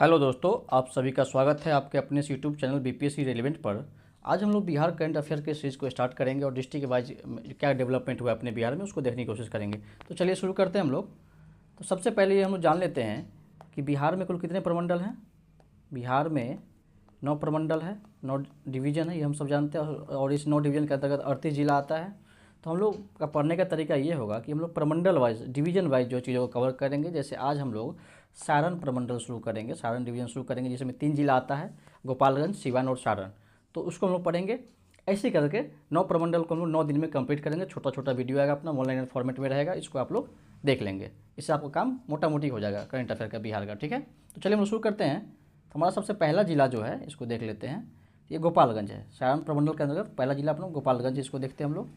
Hello दोस्तों, आप सभी का स्वागत है आपके अपने इस यूट्यूब चैनल बीपीएससी रेलिवेंट पर। आज हम लोग बिहार करंट अफेयर के सीरीज़ को स्टार्ट करेंगे और डिस्ट्रिक्ट वाइज क्या डेवलपमेंट हुआ है अपने बिहार में उसको देखने की कोशिश करेंगे। तो चलिए शुरू करते हैं हम लोग। तो सबसे पहले ये हम लोग जान लेते हैं कि बिहार में कुल कितने प्रमंडल हैं। बिहार में 9 प्रमंडल है, 9 डिवीज़न है, ये हम सब जानते हैं। और इस 9 डिवीज़न के अंतर्गत 38 जिला आता है। तो हम लोग का पढ़ने का तरीका ये होगा कि हम लोग प्रमंडल वाइज, डिवीज़न वाइज जो चीज़ों को कवर करेंगे। जैसे आज हम लोग सारण प्रमंडल शुरू करेंगे, सारण डिवीज़न शुरू करेंगे, जिसमें 3 जिला आता है, गोपालगंज, सिवान और सारण। तो उसको हम लोग पढ़ेंगे। ऐसे ही करके 9 प्रमंडल को हम लोग 9 दिन में कंप्लीट करेंगे। छोटा छोटा वीडियो आएगा, अपना ऑनलाइन फॉर्मेट में रहेगा, इसको आप लोग देख लेंगे। इससे आपका काम मोटा मोटी हो जाएगा करंट अफेयर का बिहार का। ठीक है, तो चलिए हम लोग शुरू करते हैं। तो हमारा सबसे पहला जिला जो है, इसको देख लेते हैं। ये गोपालगंज है, सारण प्रमंडल के अंतर्गत पहला जिला अपना गोपालगंज, इसको देखते हैं हम लोग।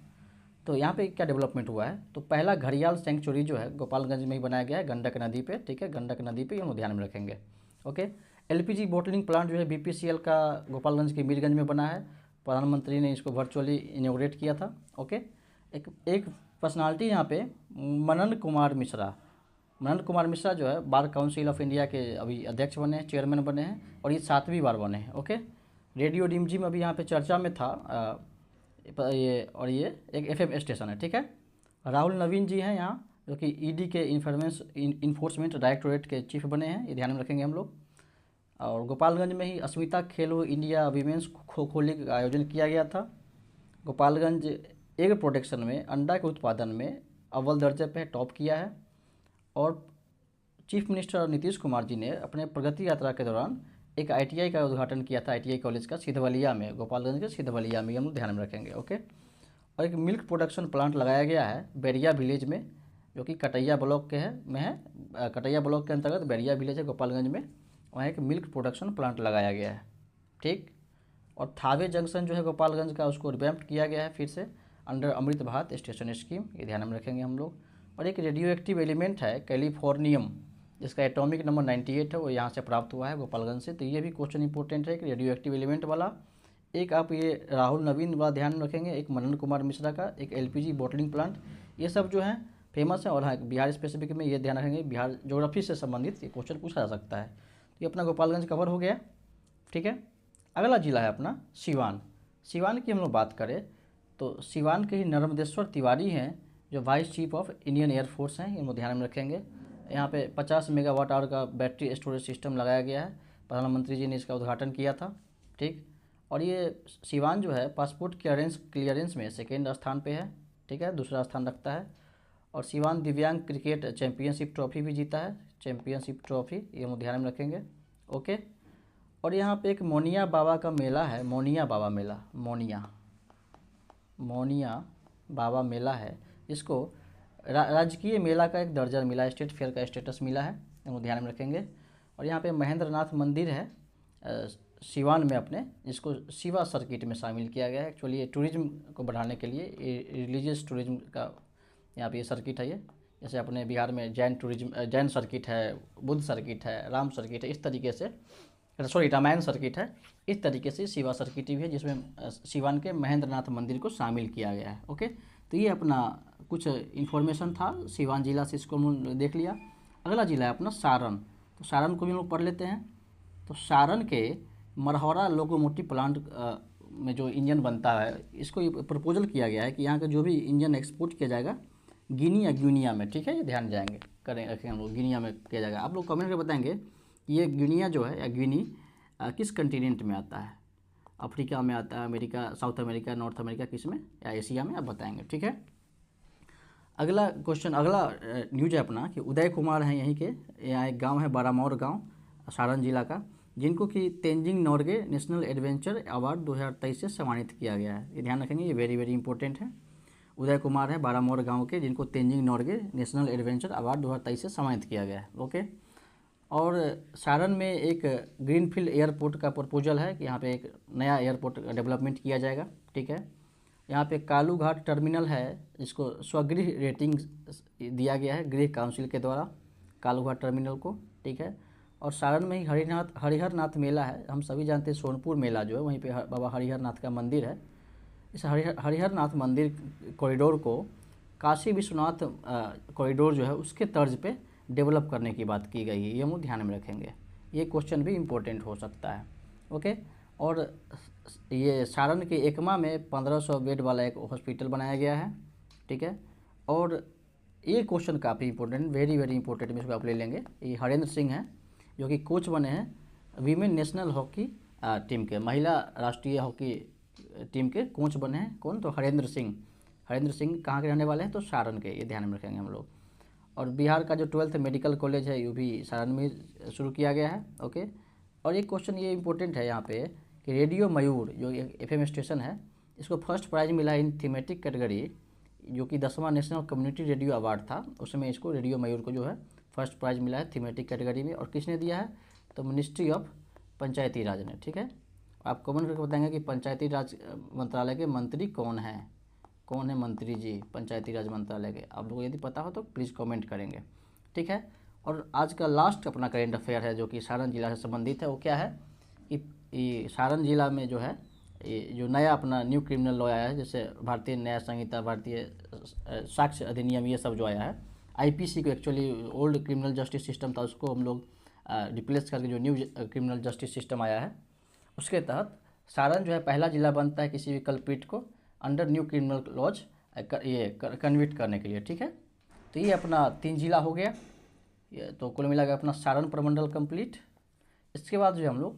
तो यहाँ पे क्या डेवलपमेंट हुआ है, तो पहला घड़ियाल सेंचुरी जो है गोपालगंज में ही बनाया गया है, गंडक नदी पे। ठीक है, गंडक नदी पे, ये हम ध्यान में रखेंगे। ओके। एलपीजी बॉटलिंग प्लांट जो है बीपीसीएल का गोपालगंज के मीरगंज में बना है। प्रधानमंत्री ने इसको वर्चुअली इनॉग्रेट किया था। ओके। एक पर्सनालिटी यहाँ पे मनन कुमार मिश्रा। मनन कुमार मिश्रा जो है बार काउंसिल ऑफ इंडिया के अभी अध्यक्ष बने हैं, चेयरमैन बने हैं, और ये 7वीं बार बने हैं। ओके। रेडियो डिमजिम अभी यहाँ पे चर्चा में था। ये और ये एक एफएम स्टेशन है। ठीक है। राहुल नवीन जी हैं यहाँ, जो कि ईडी के इन्फोर्समेंट डायरेक्टोरेट के चीफ बने हैं, ये ध्यान में रखेंगे हम लोग। और गोपालगंज में ही अस्मिता खेलो India women's kho kho league का आयोजन किया गया था। गोपालगंज एग प्रोडक्शन में, अंडा के उत्पादन में अव्वल दर्जे पे टॉप किया है। और चीफ मिनिस्टर नीतीश कुमार जी ने अपने प्रगति यात्रा के दौरान एक आईटीआई का उद्घाटन किया था, आईटीआई कॉलेज का, सिधवलिया में, गोपालगंज के सिधवलिया में, हम लोग ध्यान में रखेंगे। ओके। और एक मिल्क प्रोडक्शन प्लांट लगाया गया है बैरिया विलेज में, जो कि कटैया ब्लॉक के है कटैया ब्लॉक के अंतर्गत बैरिया विलेज है गोपालगंज में। वहाँ एक मिल्क प्रोडक्शन प्लांट लगाया गया है। ठीक। और थावे जंक्शन जो है गोपालगंज का, उसको रिवैम्प किया गया है फिर से under Amrit Bharat station scheme, ये ध्यान में रखेंगे हम लोग। और एक रेडियो एक्टिव एलिमेंट है कैलिफोर्नियम, जिसका एटॉमिक नंबर 98 है, वो यहाँ से प्राप्त हुआ है गोपालगंज से। तो ये भी क्वेश्चन इंपॉर्टेंट है कि रेडियो एक्टिव एलिमेंट वाला। एक आप ये राहुल नवीन वाला ध्यान में रखेंगे, एक मनन कुमार मिश्रा का, एक एलपीजी बॉटलिंग प्लांट, ये सब जो है फेमस है। और हाँ, बिहार स्पेसिफिक में ये ध्यान रखेंगे, बिहार ज्योग्राफी से संबंधित ये क्वेश्चन पूछा जा सकता है। तो ये अपना गोपालगंज कवर हो गया। ठीक है। अगला जिला है अपना सिवान। सिवान की हम लोग बात करें तो सिवान के ही नर्मदेश्वर तिवारी हैं, जो vice chief of Indian air force हैं, इनको ध्यान में रखेंगे। यहाँ पे 50 मेगावाट आवर का बैटरी स्टोरेज सिस्टम लगाया गया है, प्रधानमंत्री जी ने इसका उद्घाटन किया था। ठीक। और ये सिवान जो है पासपोर्ट क्लियरेंस में सेकेंड स्थान पे है। ठीक है, दूसरा स्थान रखता है। और सिवान दिव्यांग क्रिकेट चैंपियनशिप ट्रॉफी भी जीता है, चैंपियनशिप ट्रॉफी, ये हम ध्यान में रखेंगे। ओके। और यहाँ पे एक मोनिया बाबा का मेला है, मोनिया बाबा मेला, मोनिया बाबा मेला है, इसको राजकीय मेला का एक दर्जा मिला, स्टेट फेयर का स्टेटस मिला है, हम ध्यान में रखेंगे। और यहाँ पे महेंद्रनाथ मंदिर है सिवान में अपने, जिसको शिवा सर्किट में शामिल किया गया है। एक्चुअली ये टूरिज्म को बढ़ाने के लिए, रिलीजियस टूरिज्म का यहाँ पे ये सर्किट है। ये जैसे अपने बिहार में जैन टूरिज्म, जैन सर्किट है, बुद्ध सर्किट है, राम सर्किट है, इस तरीके से, सॉरी रामायण सर्किट है, इस तरीके से शिवा सर्किट भी है, जिसमें सिवान के महेंद्रनाथ मंदिर को शामिल किया गया है। ओके। तो ये अपना कुछ इन्फॉर्मेशन था सिवान जिला से, इसको हम देख लिया। अगला जिला है अपना सारण। तो सारण को भी हम लोग पढ़ लेते हैं। तो सारण के मरहौरा लोकोमोटिव प्लांट में जो इंजन बनता है, इसको प्रपोजल किया गया है कि यहाँ का जो भी इंजन एक्सपोर्ट किया जाएगा गिनी या ग्यूनिया में। ठीक है, ये ध्यान जाएंगे करें रखेंगे हम लोग, गिनिया में किया जाएगा। आप लोग कमेंट में बताएंगे कि ये गिनिया जो है या गिनी किस कंटिनेंट में आता है, अफ्रीका में आता है, America, south America, north America, किस में, या एशिया में, आप बताएंगे। ठीक है। अगला क्वेश्चन, अगला न्यूज है अपना कि उदय कुमार हैं यहीं के, यहाँ एक गांव है बारामौर गांव, सारण जिला का, जिनको कि Tenzing Norgay national adventure award 2023 से सम्मानित किया गया है। ये ध्यान रखेंगे, ये वेरी वेरी इंपॉर्टेंट है। उदय कुमार है बारामौर गांव के, जिनको Tenzing Norgay national adventure award 2023 से सम्मानित किया गया है। ओके। और सारण में एक ग्रीनफील्ड एयरपोर्ट का प्रपोजल है कि यहाँ पे एक नया एयरपोर्ट डेवलपमेंट किया जाएगा। ठीक है। यहाँ पे कालू घाट टर्मिनल है, जिसको स्वगृह रेटिंग दिया गया है गृह काउंसिल के द्वारा, कालू घाट टर्मिनल को। ठीक है। और सारण में ही हरिहर नाथ मेला है, हम सभी जानते हैं सोनपुर मेला जो है, वहीं पे बाबा हरिहर नाथ का मंदिर है। इस हरिहर नाथ मंदिर कॉरिडोर को काशी विश्वनाथ कॉरिडोर जो है उसके तर्ज पे डेवलप करने की बात की गई है, ये हम ध्यान में रखेंगे। ये क्वेश्चन भी इम्पोर्टेंट हो सकता है। ओके, और ये सारण के एकमा में 1500 बेड वाला एक हॉस्पिटल बनाया गया है, ठीक है। और ये क्वेश्चन काफ़ी इंपॉर्टेंट, वेरी वेरी इंपॉर्टेंट, में इसको आप ले लेंगे। ये हरेंद्र सिंह हैं जो कि कोच बने हैं वीमेन नेशनल हॉकी टीम के, महिला राष्ट्रीय हॉकी टीम के कोच बने हैं। कौन? तो हरेंद्र सिंह। हरेंद्र सिंह कहाँ के रहने वाले हैं? तो सारण के, ये ध्यान में रखेंगे हम लोग। और बिहार का जो 12th मेडिकल कॉलेज है ये भी सारण में शुरू किया गया है। ओके, और एक क्वेश्चन ये इंपॉर्टेंट है यहाँ पे कि रेडियो मयूर जो FM स्टेशन है, इसको फर्स्ट प्राइज मिला इन थीमेटिक कैटेगरी, जो कि 10वां नेशनल कम्युनिटी रेडियो अवार्ड था, उसमें इसको रेडियो मयूर को जो है फर्स्ट प्राइज मिला है थीमेटिक कैटेगरी में। और किसने दिया है? तो मिनिस्ट्री ऑफ पंचायती राज ने, ठीक है। आप कमेंट करके बताएंगे कि पंचायती राज मंत्रालय के मंत्री कौन है, कौन है मंत्री जी पंचायती राज मंत्रालय के? आप लोगों को यदि पता हो तो प्लीज़ कमेंट करेंगे, ठीक है। और आज का लास्ट अपना करेंट अफेयर है जो कि सारण जिला से संबंधित है। वो क्या है कि सारण जिला में जो है ये जो नया अपना न्यू क्रिमिनल लॉ आया है, जैसे भारतीय न्याय संहिता, भारतीय साक्ष्य अधिनियम, ये सब जो आया है, IPC को actually old criminal justice system था उसको हम लोग रिप्लेस करके जो न्यू क्रिमिनल जस्टिस सिस्टम आया है, उसके तहत सारण जो है पहला जिला बनता है किसी भी कल्प्रिट को अंडर न्यू क्रिमिनल लॉज ये कन्विक्ट करने के लिए, ठीक है। तो ये अपना 3 जिला हो गया, ये तो कुल मिला के अपना सारण प्रमंडल कंप्लीट। इसके बाद जो हम लोग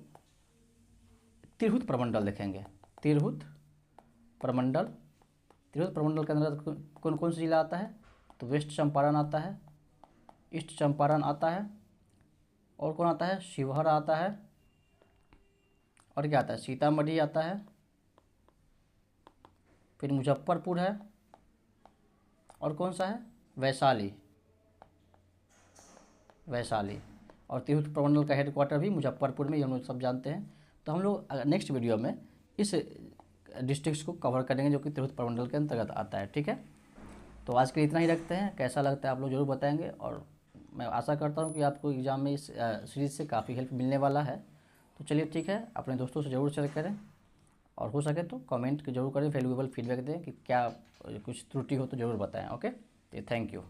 तिरहुत प्रमंडल देखेंगे। तिरहुत प्रमंडल के अंदर कौन कौन सा जिला आता है? तो वेस्ट चंपारण आता है, ईस्ट चंपारण आता है, और कौन आता है? शिवहर आता है, और क्या आता है? सीतामढ़ी आता है, फिर मुजफ्फरपुर है, और कौन सा है? वैशाली। और तिरहुत प्रमंडल का हेडक्वार्टर भी मुजफ्फरपुर में, ये हम लोग सब जानते हैं। तो हम लोग नेक्स्ट वीडियो में इस डिस्ट्रिक्ट्स को कवर करेंगे जो कि तिरहुत प्रमंडल के अंतर्गत आता है, ठीक है। तो आज के लिए इतना ही रखते हैं, कैसा लगता है आप लोग जरूर बताएंगे, और मैं आशा करता हूँ कि आपको एग्ज़ाम में इस सीरीज़ से काफ़ी हेल्प मिलने वाला है। तो चलिए ठीक है, अपने दोस्तों से ज़रूर शेयर करें, और हो सके तो कमेंट जरूर करें, वैल्यूएबल फीडबैक दें कि क्या कुछ त्रुटि हो तो ज़रूर बताएं। Okay, thank you.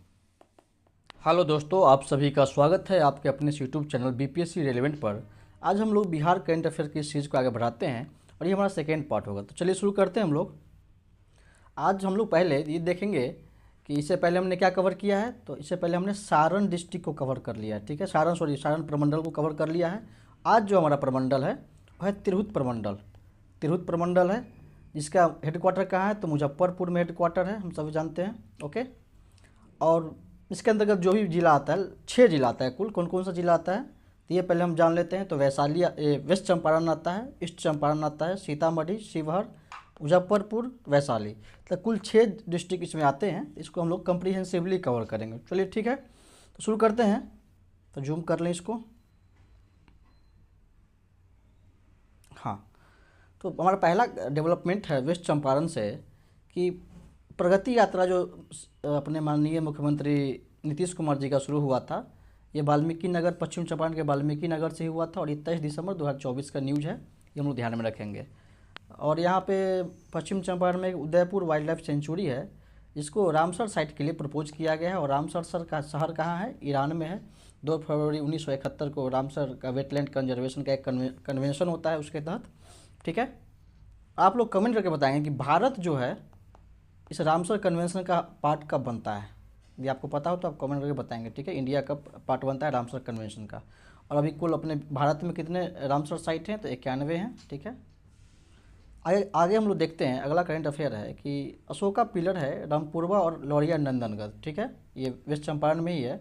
हेलो दोस्तों, आप सभी का स्वागत है आपके अपने यूट्यूब चैनल BPSC रेलेवेंट पर। आज हम लोग बिहार करंट अफेयर की सीरीज़ को आगे बढ़ाते हैं, और ये हमारा सेकेंड पार्ट होगा। तो चलिए शुरू करते हैं हम लोग। आज हम लोग पहले ये देखेंगे कि इससे पहले हमने क्या कवर किया है। तो इससे पहले हमने सारण डिस्ट्रिक्ट को कवर कर लिया है, ठीक है। सारण प्रमंडल को कवर कर लिया है। आज जो हमारा प्रमंडल है वह है तिरहुत प्रमंडल है, जिसका हेडक्वार्टर कहाँ है? तो मुजफ्फरपुर में हेडक्वार्टर है, हम सभी जानते हैं। ओके, और इसके अंतर्गत जो भी जिला आता है, 6 जिला आता है कुल। कौन कौन सा जिला आता है तो ये पहले हम जान लेते हैं। तो वैशाली, वेस्ट चंपारण आता है, ईस्ट चंपारण आता है, सीतामढ़ी, शिवहर, मुजफ्फरपुर, वैशाली। तो कुल 6 डिस्ट्रिक्ट इसमें आते हैं। इसको हम लोग कंप्रीहेंसिवली कवर करेंगे। चलिए ठीक है, तो शुरू करते हैं। तो जूम कर लें इसको। हाँ, तो हमारा पहला डेवलपमेंट है वेस्ट चंपारण से कि प्रगति यात्रा जो अपने माननीय मुख्यमंत्री नीतीश कुमार जी का शुरू हुआ था, ये वाल्मीकि नगर, पश्चिम चंपारण के वाल्मीकि नगर से हुआ था, और 23 दिसंबर 2024 का न्यूज़ है, ये हम लोग ध्यान में रखेंगे। और यहाँ पे पश्चिम चंपारण में उदयपुर वाइल्ड लाइफ सेंचुरी है, जिसको रामसर साइट के लिए प्रपोज किया गया है। और रामसर का शहर कहाँ है? ईरान में है। 2 फरवरी 1971 को रामसर का वेटलैंड कंजर्वेशन का एक कन्वेंशन होता है उसके तहत, ठीक है। आप लोग कमेंट करके बताएंगे कि भारत जो है इस रामसर कन्वेंशन का पार्ट कब बनता है। यदि आपको पता हो तो आप कमेंट करके बताएंगे, ठीक है। इंडिया कब पार्ट बनता है रामसर कन्वेंशन का। और अभी कुल अपने भारत में कितने रामसर साइट हैं? तो 91 हैं, ठीक है। आगे हम लोग देखते हैं। अगला करंट अफेयर है कि अशोका पिलर है रामपुरवा और लौरिया नंदनगढ़, ठीक है। ये वेस्ट चंपारण में ही है।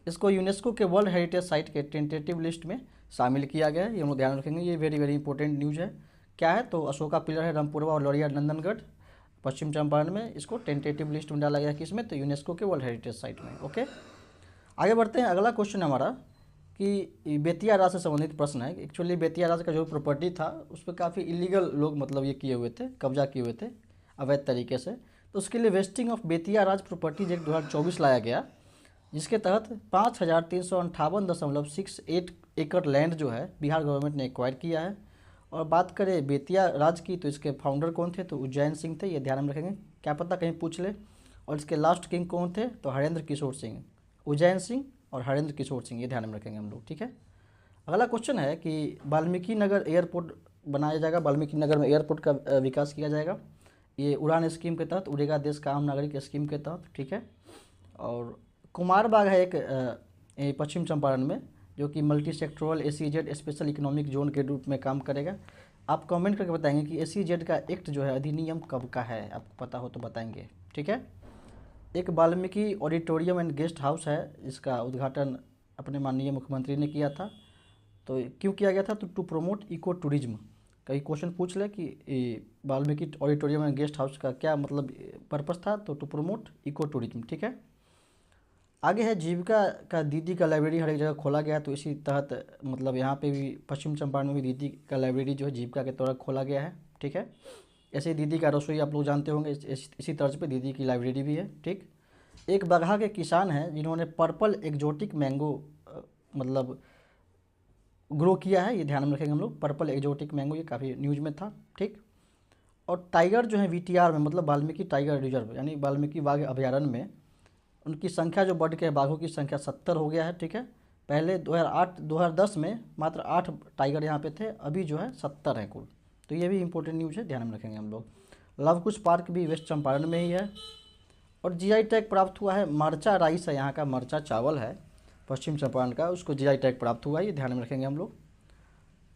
इसको यूनेस्को के वर्ल्ड हेरिटेज साइट के टेंटेटिव लिस्ट में शामिल किया गया है, ये हम लोग ध्यान रखेंगे। ये वेरी वेरी इंपॉर्टेंट न्यूज़ है। क्या है? तो अशोका पिलर है रामपुरवा और लौरिया नंदनगढ़ पश्चिम चंपारण में, इसको टेंटेटिव लिस्ट में डाला गया। किसमें? तो यूनेस्को के वर्ल्ड हेरिटेज साइट में। ओके, आगे बढ़ते हैं। अगला क्वेश्चन हमारा कि बेतिया राज से संबंधित प्रश्न है। एक्चुअली बेतिया राज का जो प्रॉपर्टी था उस पर काफ़ी इलीगल लोग मतलब ये किए हुए थे, कब्जा किए हुए थे अवैध तरीके से। तो उसके लिए wasting of Bettiah Raj properties act 2024 लाया गया, जिसके तहत 5358.68 एकड़ लैंड जो है बिहार गवर्नमेंट ने एक्वायर किया है। और बात करें बेतिया राज की, तो इसके फाउंडर कौन थे? तो उज्जैन सिंह थे, ये ध्यान में रखेंगे, क्या पता कहीं पूछ ले। और इसके लास्ट किंग कौन थे? तो हरेंद्र किशोर सिंह। उज्जैन सिंह और हरेंद्र किशोर सिंह, ये ध्यान में रखेंगे हम लोग, ठीक है। अगला क्वेश्चन है कि वाल्मीकि नगर एयरपोर्ट बनाया जाएगा, वाल्मीकि नगर में एयरपोर्ट का विकास किया जाएगा। ये उड़ान स्कीम के तहत, उड़ेगा देश का आम नागरिक स्कीम के तहत, ठीक है। और कुमारबाग है एक ये पश्चिम चंपारण में, जो कि multi sectoral SEZ special economic zone के रूप में काम करेगा। आप कमेंट करके बताएंगे कि SEZ का एक्ट जो है अधिनियम कब का है, आपको पता हो तो बताएंगे, ठीक है। एक Valmiki auditorium and guest house है, इसका उद्घाटन अपने माननीय मुख्यमंत्री ने किया था। तो क्यों किया गया था? तो टू प्रमोट इको टूरिज्म। कई क्वेश्चन पूछ ले कि Valmiki auditorium and guest house का क्या मतलब पर्पस था, तो टू प्रमोट इको टूरिज्म, ठीक है। आगे है जीविका का दीदी का लाइब्रेरी हर एक जगह खोला गया है, तो इसी तहत मतलब यहाँ पे भी पश्चिम चंपारण में भी दीदी का लाइब्रेरी जो है जीविका के तौर पर खोला गया है, ठीक है। ऐसे ही दीदी का रसोई आप लोग जानते होंगे, इसी तर्ज पे दीदी की लाइब्रेरी भी है, ठीक। एक बगहा के किसान हैं जिन्होंने पर्पल एग्जोटिक मैंगो मतलब ग्रो किया है, ये ध्यान में रखेंगे हम लोग। पर्पल एग्जोटिक मैंगो, ये काफ़ी न्यूज़ में था, ठीक। और टाइगर जो है VTR में, मतलब वाल्मीकि टाइगर रिजर्व यानी वाल्मीकि बाघ अभयारण्य में, उनकी संख्या जो बढ़ के बाघों की संख्या 70 हो गया है, ठीक है। पहले 2010 में मात्र 8 टाइगर यहाँ पे थे, अभी जो है 70 हैं कुल। तो ये भी इंपॉर्टेंट न्यूज़ है, ध्यान में रखेंगे हम लोग। लवकुश पार्क भी वेस्ट चंपारण में ही है। और GI टैग प्राप्त हुआ है, मरचा राइस है यहाँ का, मरचा चावल है पश्चिम चंपारण का, उसको GI टैग प्राप्त हुआ है, ये ध्यान में रखेंगे हम लोग।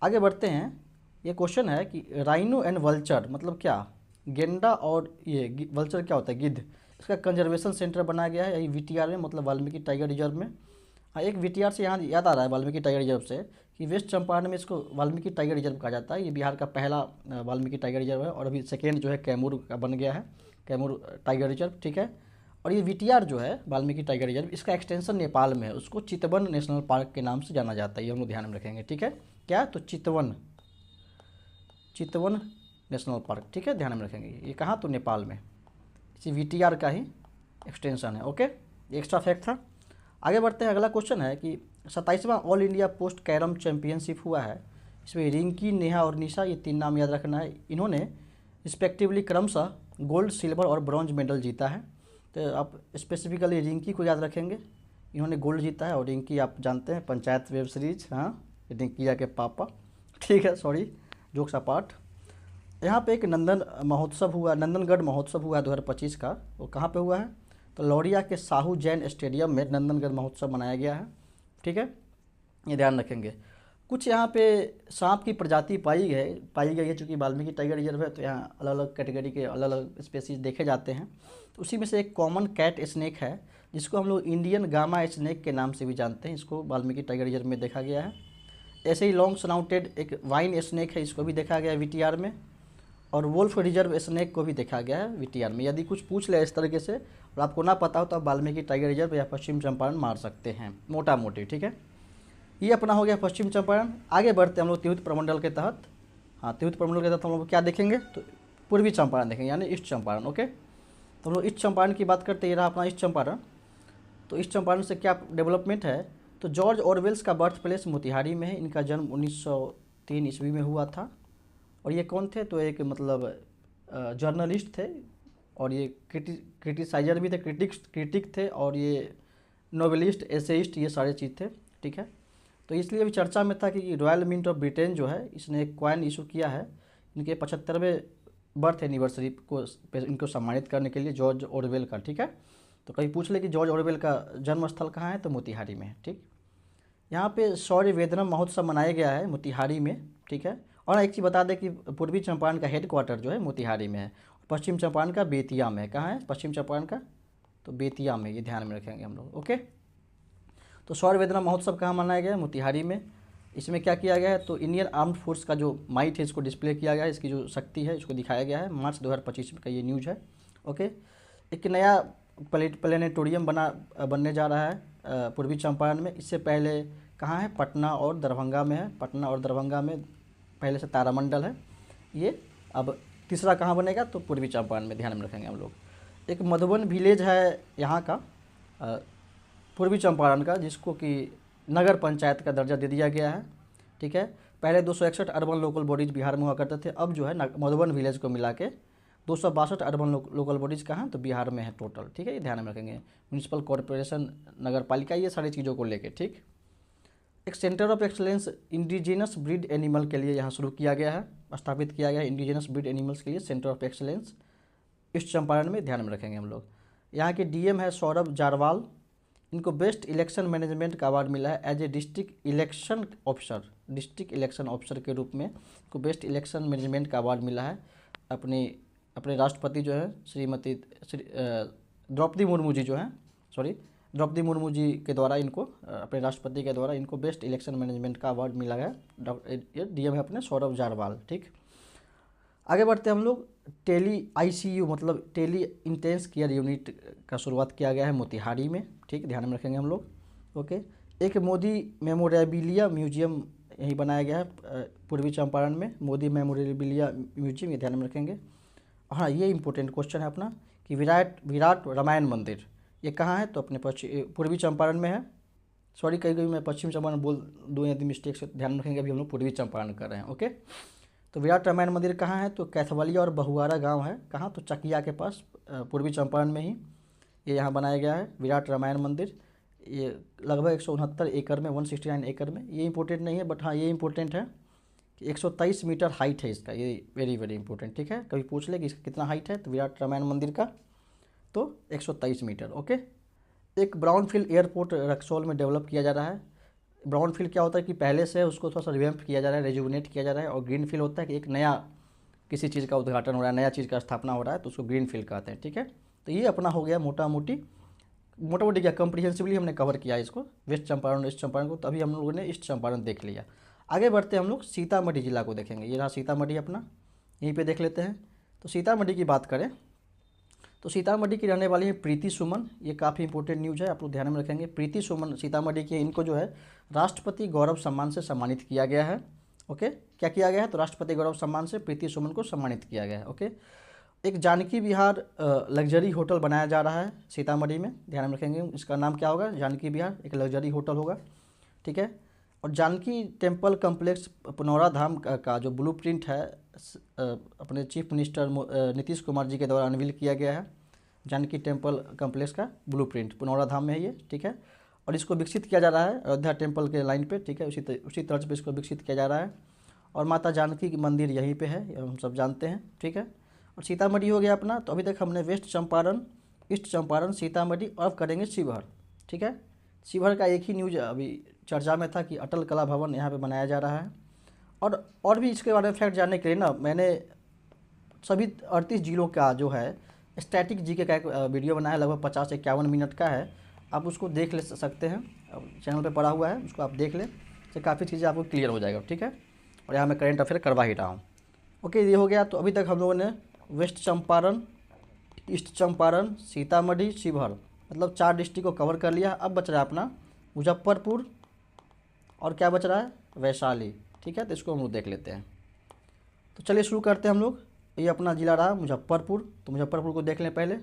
आगे बढ़ते हैं। ये क्वेश्चन है कि राइनो एंड वल्चर मतलब क्या? गेंडा और ये वल्चर क्या होता है? गिद्ध। इसका कंजर्वेशन सेंटर बनाया गया है यही VTR में, मतलब वाल्मीकि टाइगर रिजर्व में। हाँ, एक VTR से यहाँ याद आ रहा है वाल्मीकि टाइगर रिजर्व से कि वेस्ट चंपारण में इसको वाल्मीकि टाइगर रिजर्व कहा जाता है। ये बिहार का पहला वाल्मीकि टाइगर रिजर्व है, और अभी सेकेंड जो है कैमूर का बन गया है, कैमूर टाइगर रिजर्व, ठीक है। और ये VTR जो है वाल्मीकि टाइगर रिजर्व, इसका एक्सटेंशन नेपाल में है, उसको चितवन नेशनल पार्क के नाम से जाना जाता है, ये हम लोग ध्यान में रखेंगे, ठीक है। क्या? तो चितवन नेशनल पार्क, ठीक है, ध्यान में रखेंगे। ये कहाँ? तो नेपाल में, इसी VTR का ही एक्सटेंशन है, ओके। ये एक्स्ट्रा फैक्ट था। आगे बढ़ते हैं। अगला क्वेश्चन है कि 27वां all India post carrom championship हुआ है। इसमें रिंकी, नेहा और निशा, ये 3 नाम याद रखना है। इन्होंने रिस्पेक्टिवली क्रमशः गोल्ड, सिल्वर और ब्रॉन्ज मेडल जीता है। तो आप स्पेसिफिकली रिंकी को याद रखेंगे, इन्होंने गोल्ड जीता है। और रिंकी आप जानते हैं पंचायत वेब सीरीज, हाँ, रिंकिया के पापा, ठीक है, सॉरी, जोक्स अपार्ट। यहाँ पे एक नंदनगढ़ महोत्सव हुआ 2025 का। वो कहाँ पे हुआ है? तो लौरिया के साहू जैन स्टेडियम में नंदनगढ़ महोत्सव मनाया गया है, ठीक है, ये ध्यान रखेंगे। कुछ यहाँ पे सांप की प्रजाति पाई गई है, चूँकि वाल्मीकि टाइगर रिजर्व है तो यहाँ अलग अलग कैटेगरी के अलग अलग स्पेसीज देखे जाते हैं। तो उसी में से एक कॉमन कैट स्नेक है, जिसको हम लोग इंडियन गामा स्नेक के नाम से भी जानते हैं, इसको वाल्मीकि टाइगर रिजर्व में देखा गया है। ऐसे ही लॉन्ग स्नाउटेड एक वाइन स्नेक है, इसको भी देखा गया है VTR में। और वोल्फ रिजर्व स्नेक को भी देखा गया है VTR में। यदि कुछ पूछ ले इस तरीके से और आपको ना पता हो तो आप वाल्मीकि टाइगर रिजर्व या पश्चिम चंपारण मार सकते हैं, मोटा मोटी, ठीक है। ये अपना हो गया पश्चिम चंपारण। आगे बढ़ते हैं हम लोग तिरहुत प्रमंडल के तहत। हाँ, तिरहुत प्रमंडल के तहत हम लोग क्या देखेंगे? तो पूर्वी चंपारण देखेंगे, यानी ईस्ट चंपारण, ओके। तो हम लोग ईस्ट चंपारण की बात करते हैं, रहा अपना ईस्ट चंपारण। तो ईस्ट चंपारण से क्या डेवलपमेंट है? तो जॉर्ज ऑरवेल्स का बर्थ प्लेस मोतिहारी में है। इनका जन्म 1903 ईस्वी में हुआ था। और ये कौन थे? तो एक मतलब जर्नलिस्ट थे, और ये क्रिटिसाइजर भी थे, क्रिटिक थे, और ये नोवेलिस्ट, एसेइस्ट, ये सारे चीज़ थे, ठीक है। तो इसलिए भी चर्चा में था कि रॉयल मिंट ऑफ ब्रिटेन जो है, इसने एक कॉइन इशू किया है इनके 75वें बर्थ एनिवर्सरी को इनको सम्मानित करने के लिए, जॉर्ज ऑरवेल का, ठीक है। तो कहीं पूछ ले कि जॉर्ज ऑरवेल का जन्म स्थल कहाँ है? तो मोतिहारी में है, ठीक। यहाँ पे शौर्य वेदनम महोत्सव मनाया गया है मोतिहारी में, ठीक है। और एक चीज़ बता दें कि पूर्वी चंपारण का हेडक्वार्टर जो है मोतिहारी में है, पश्चिम चंपारण का बेतिया में है। कहाँ है पश्चिम चंपारण का? तो बेतिया में, ये ध्यान में रखेंगे हम लोग, ओके। तो शौर्य वेदनम महोत्सव कहाँ मनाया गया है? मोतिहारी में। इसमें क्या किया गया है? तो इंडियन आर्म्ड फोर्स का जो माइट है इसको डिस्प्ले किया गया है, इसकी जो शक्ति है इसको दिखाया गया है। मार्च 2025 का ये न्यूज़ है, ओके। एक नया प्लेनेटोरियम बनने जा रहा है पूर्वी चंपारण में। इससे पहले कहाँ है? पटना और दरभंगा में है। पटना और दरभंगा में पहले से तारामंडल है ये, अब तीसरा कहाँ बनेगा? तो पूर्वी चंपारण में, ध्यान में रखेंगे हम लोग। एक मधुबन विलेज है यहाँ का पूर्वी चंपारण का, जिसको कि नगर पंचायत का दर्जा दे दिया गया है, ठीक है। पहले 261 अर्बन लोकल बॉडीज बिहार में हुआ करते थे, अब जो है मधुबन विलेज को मिला के 262 अर्बन लोकल बॉडीज़ कहाँ? तो बिहार में है टोटल, ठीक है, ये ध्यान में रखेंगे। म्यूनिसिपल कॉरपोरेशन, नगर पालिका, ये सारी चीज़ों को लेके, ठीक। एक centre of excellence indigenous breed animal के लिए यहाँ शुरू किया गया है, स्थापित किया गया है इंडिजिनस ब्रीड एनिमल्स के लिए centre of excellence east Champaran में, ध्यान में रखेंगे हम लोग। यहाँ के डीएम है सौरभ जारवाल, इनको बेस्ट इलेक्शन मैनेजमेंट का अवार्ड मिला है as a district election officer के रूप में इनको बेस्ट इलेक्शन मैनेजमेंट का अवार्ड मिला है। अपने राष्ट्रपति जो है श्रीमती द्रौपदी मुर्मू जी जो हैं, द्रौपदी मुर्मू जी के द्वारा इनको, अपने राष्ट्रपति के द्वारा इनको बेस्ट इलेक्शन मैनेजमेंट का अवार्ड मिला है। ये डीएम है अपने सौरभ जारवाल। ठीक, आगे बढ़ते हैं हम लोग। टेली आईसीयू मतलब टेली इंटेंस केयर यूनिट का शुरुआत किया गया है मोतिहारी में। ठीक, ध्यान में रखेंगे हम लोग। ओके, एक मोदी मेमोरेबिलिया म्यूजियम यहीं बनाया गया है पूर्वी चंपारण में, मोदी मेमोरेबिलिया म्यूजियम, ये ध्यान में रखेंगे। हाँ, ये इंपॉर्टेंट क्वेश्चन है अपना कि विराट रामायण मंदिर ये कहाँ है, तो अपने पूर्वी चंपारण में है। सॉरी, कहीं मैं पश्चिम चंपारण बोल दूँ यदि मिस्टेक से, ध्यान रखेंगे अभी हम लोग पूर्वी चंपारण कर रहे हैं। ओके, तो विराट रामायण मंदिर कहाँ है, तो कैथवलिया और बहुआरा गांव है। कहाँ, तो चकिया के पास पूर्वी चंपारण में ही ये यहाँ बनाया गया है विराट रामायण मंदिर। ये लगभग 169 एकड़ में, 169 एकड़ में। ये इंपॉर्टेंट नहीं है, बट हाँ ये इंपॉर्टेंट है कि 123 मीटर हाइट है इसका, ये वेरी वेरी इंपॉर्टेंट। ठीक है, कभी पूछ ले कि इसका कितना हाइट है, तो विराट रामायण मंदिर का तो 123 मीटर। ओके, एक ब्राउनफील्ड एयरपोर्ट रक्सौल में डेवलप किया जा रहा है। ब्राउनफील्ड क्या होता है कि पहले से उसको थोड़ा सा रिवैम्प किया जा रहा है, रेजुविनेट किया जा रहा है। और ग्रीनफील्ड होता है कि एक नया किसी चीज़ का उद्घाटन हो रहा है, नया चीज़ का स्थापना हो रहा है, तो उसको ग्रीनफील्ड कहते हैं। ठीक है, तो ये अपना हो गया मोटा मोटी क्या कम्प्रिहेंसिवली हमने कवर किया इसको, वेस्ट चंपारण ईस्ट चंपारण को। तो अभी हम लोगों ने ईस्ट चंपारण देख लिया। आगे बढ़ते हम लोग सीतामढ़ी जिला को देखेंगे। ये रहा सीतामढ़ी अपना, यहीं पे देख लेते हैं। तो सीतामढ़ी की बात करें तो सीतामढ़ी की रहने वाली है प्रीति सुमन। ये काफ़ी इंपॉर्टेंट न्यूज़ है, आप लोग ध्यान में रखेंगे। प्रीति सुमन सीतामढ़ी की, इनको जो है राष्ट्रपति गौरव सम्मान से सम्मानित किया गया है। ओके, क्या किया गया है, तो राष्ट्रपति गौरव सम्मान से प्रीति सुमन को सम्मानित किया गया है। ओके, एक जानकी विहार लग्जरी होटल बनाया जा रहा है सीतामढ़ी में, ध्यान में रखेंगे। इसका नाम क्या होगा, जानकी विहार, एक लग्जरी होटल होगा। ठीक है, और जानकी टेम्पल कम्प्लेक्स पुनौरा धाम का जो ब्लूप्रिंट है अपने चीफ मिनिस्टर नीतीश कुमार जी के द्वारा अनवील किया गया है। जानकी टेम्पल कम्प्लेक्स का ब्लूप्रिंट पुनौरा धाम में है ये। ठीक है, और इसको विकसित किया जा रहा है अयोध्या टेम्पल के लाइन पे। ठीक है, उसी तर्ज पे इसको विकसित किया जा रहा है। और माता जानकी की मंदिर यहीं पे है, हम सब जानते हैं। ठीक है, और सीतामढ़ी हो गया अपना। तो अभी तक हमने वेस्ट चंपारण, ईस्ट चंपारण, सीतामढ़ी, और अब करेंगे शिवहर। ठीक है, शिवहर का एक ही न्यूज अभी चर्चा में था कि अटल कला भवन यहाँ पे बनाया जा रहा है। और भी इसके बारे में फैक्ट जानने के लिए ना मैंने सभी 38 जिलों का जो है स्टैटिक जीके का एक वीडियो बनाया, लगभग 50-51 मिनट का है। आप उसको देख ले सकते हैं, चैनल पे पड़ा हुआ है, उसको आप देख लें, तो काफ़ी चीज़ें आपको क्लियर हो जाएगा। ठीक है, और यहाँ मैं करेंट अफेयर करवा ही रहा हूँ। ओके, ये हो गया। तो अभी तक हम लोगों ने वेस्ट चंपारण, ईस्ट चंपारण, सीतामढ़ी, शिवहर, मतलब 4 डिस्ट्रिक्ट को कवर कर लिया। अब बच रहा है अपना मुजफ्फरपुर, और क्या बच रहा है, वैशाली। ठीक है, तो इसको हम लोग देख लेते हैं। तो चलिए शुरू करते हैं हम लोग। ये अपना ज़िला रहा मुजफ्फरपुर, तो मुजफ्फरपुर को देख लें पहले।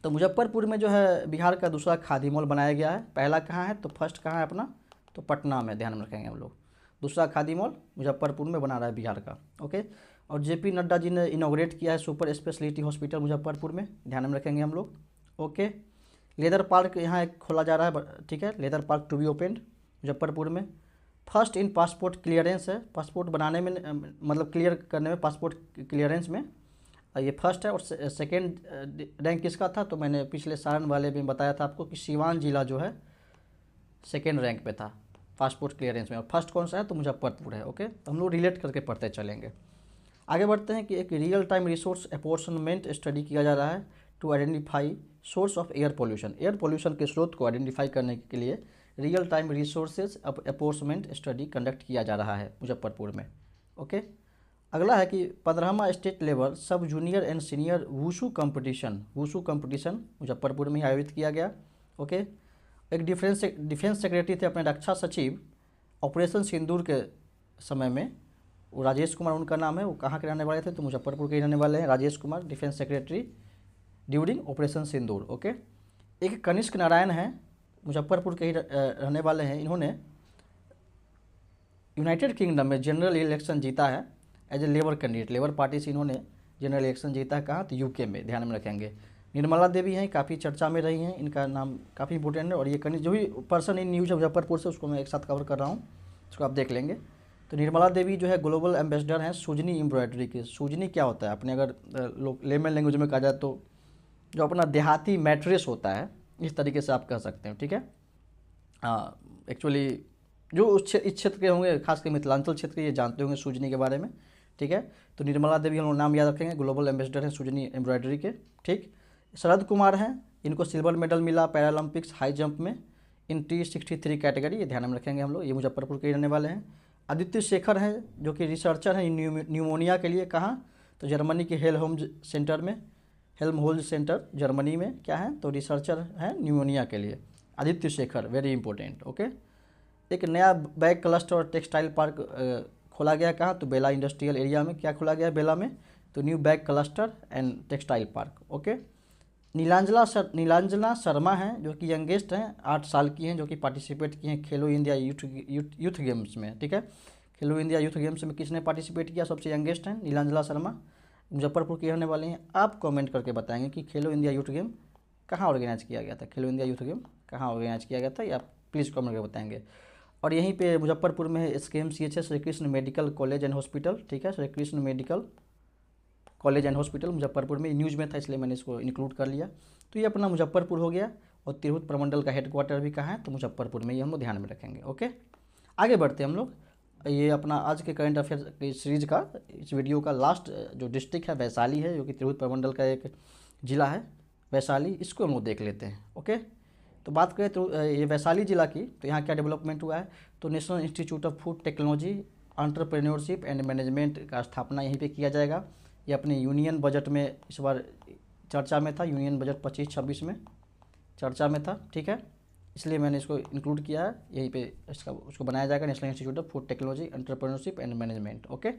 तो मुजफ्फरपुर में जो है बिहार का दूसरा खादी मॉल बनाया गया है। पहला कहाँ है, तो फर्स्ट कहाँ है अपना, तो पटना में, ध्यान में रखेंगे हम लोग। दूसरा खादी मॉल मुजफ्फरपुर में बना रहा है बिहार का। ओके, और जेपी नड्डा जी ने इनॉग्रेट किया है सुपर स्पेशलिटी हॉस्पिटल मुजफ्फरपुर में, ध्यान में रखेंगे हम लोग। ओके, लेदर पार्क यहाँ एक खोला जा रहा है। ठीक है, leather park to be opened Muzaffarpur में। फर्स्ट इन पासपोर्ट क्लियरेंस है, पासपोर्ट बनाने में मतलब क्लियर करने में, पासपोर्ट क्लियरेंस में ये फर्स्ट है। और सेकेंड रैंक किसका था, तो मैंने पिछले सारण वाले में बताया था आपको कि सीवान जिला जो है सेकेंड रैंक पे था पासपोर्ट क्लियरेंस में। और फर्स्ट कौन सा है, तो मुजफ्फरपुर है। ओके, तो हम लोग रिलेट करके पढ़ते चलेंगे। आगे बढ़ते हैं कि एक real time resource apportionment study किया जा रहा है to identify source of air pollution. Air pollution के स्रोत को आइडेंटिफाई करने के लिए real time resources apportionment study conduct किया जा रहा है मुजफ्फरपुर में। ओके, अगला है कि 15वां state level sub junior and senior wushu competition Muzaffarpur में आयोजित किया गया। ओके, एक डिफेंस सेक्रेटरी थे अपने रक्षा सचिव ऑपरेशन सिंदूर के समय में, वो राजेश कुमार उनका नाम है। वो कहाँ के रहने वाले थे, तो मुजफ्फरपुर के रहने वाले हैं Rajesh Kumar, defence secretary during operation Sindoor. Okay, एक कनिष्क नारायण हैं, मुजफ्फरपुर के ही रहने वाले हैं। इन्होंने यूनाइटेड किंगडम में जनरल इलेक्शन जीता है as a labour candidate, labour party से इन्होंने जनरल इलेक्शन जीता है। कहाँ, तो यूके में, ध्यान में रखेंगे। निर्मला देवी हैं, काफ़ी चर्चा में रही हैं, इनका नाम काफ़ी इंपॉर्टेंट है। और ये जो भी पर्सन इन न्यूज़ मुजफ्फरपुर से, उसको मैं एक साथ कवर कर रहा हूँ, उसको आप देख लेंगे। तो निर्मला देवी जो है ग्लोबल एम्बेसडर हैं सूजनी एम्ब्रॉयडरी के। सूजनी क्या होता है, अपने अगर लोग लेमन लैंग्वेज में कहा जाए तो जो अपना देहाती मैट्रेस होता है, इस तरीके से आप कह सकते हैं, ठीक है। हाँ, एक्चुअली जो इस क्षेत्र के होंगे, खासकर मिथिलांचल क्षेत्र के, ये जानते होंगे सूजनी के बारे में, ठीक है। तो निर्मला देवी हम लोग नाम याद रखेंगे, ग्लोबल एम्बेसडर हैं सूजनी एम्ब्रॉयडरी के, ठीक। शरद कुमार हैं, इनको सिल्वर मेडल मिला पैरालंपिक्स हाई जंप में इन T63 कैटेगरी, ये ध्यान में रखेंगे हम लोग, ये मुजफ्फरपुर के रहने वाले हैं। आदित्य शेखर हैं जो कि रिसर्चर हैं न्यूमोनिया के लिए, कहाँ, तो जर्मनी के हेल्महोल्ट्ज सेंटर जर्मनी में क्या है, तो रिसर्चर हैं न्यूमोनिया के लिए। Aditya Shekhar very important, okay. एक नया बैग क्लस्टर और टेक्सटाइल पार्क खोला गया, कहाँ, तो बेला इंडस्ट्रियल एरिया में। क्या खोला गया बेला में, तो new bag cluster and textile park, okay. Nilanjana Sharma हैं जो कि यंगेस्ट हैं, 8 साल की हैं, जो कि पार्टिसिपेट की हैं खेलो इंडिया यूथ गेम्स में, ठीक है। खेलो इंडिया यूथ गेम्स में किसने पार्टिसिपेट किया, सबसे यंगेस्ट हैं नीलांजना शर्मा, मुजफ्फरपुर की रहने वाली हैं। आप कमेंट करके बताएंगे कि खेलो इंडिया यूथ गेम कहाँ ऑर्गेनाइज किया गया था, खेलो इंडिया यूथ गेम कहाँ ऑर्गेनाइज किया गया था, या प्लीज़ कमेंट करके बताएंगे। और यहीं पे मुजफ्फरपुर में SKMCH है, Shri Krishna medical college and hospital, ठीक है, Shri Krishna medical college and hospital Muzaffarpur में, न्यूज़ में था इसलिए मैंने इसको इंक्लूड कर लिया। तो ये अपना मुजफ्फरपुर हो गया। और तिरहुत प्रमंडल का हेडक्वार्टर भी कहाँ है, तो मुजफ्फरपुर में, ये हम लोग ध्यान में रखेंगे, ओके। आगे बढ़ते हैं हम लोग। ये अपना आज के करंट अफेयर की सीरीज का, इस वीडियो का लास्ट जो डिस्ट्रिक्ट है वैशाली है, जो कि तिरहुत प्रमंडल का एक ज़िला है वैशाली, इसको हम लोग देख लेते हैं, ओके। तो बात करें तो ये वैशाली ज़िला की, तो यहाँ क्या डेवलपमेंट हुआ है, तो national institute of food technology entrepreneurship and management का स्थापना यहीं पे किया जाएगा। ये अपने यूनियन बजट में इस बार चर्चा में था, यूनियन बजट 25-26 में चर्चा में था, ठीक है, इसलिए मैंने इसको इंक्लूड किया है। यहीं पे इसका उसको बनाया जाएगा, national institute of food technology entrepreneurship and management, okay.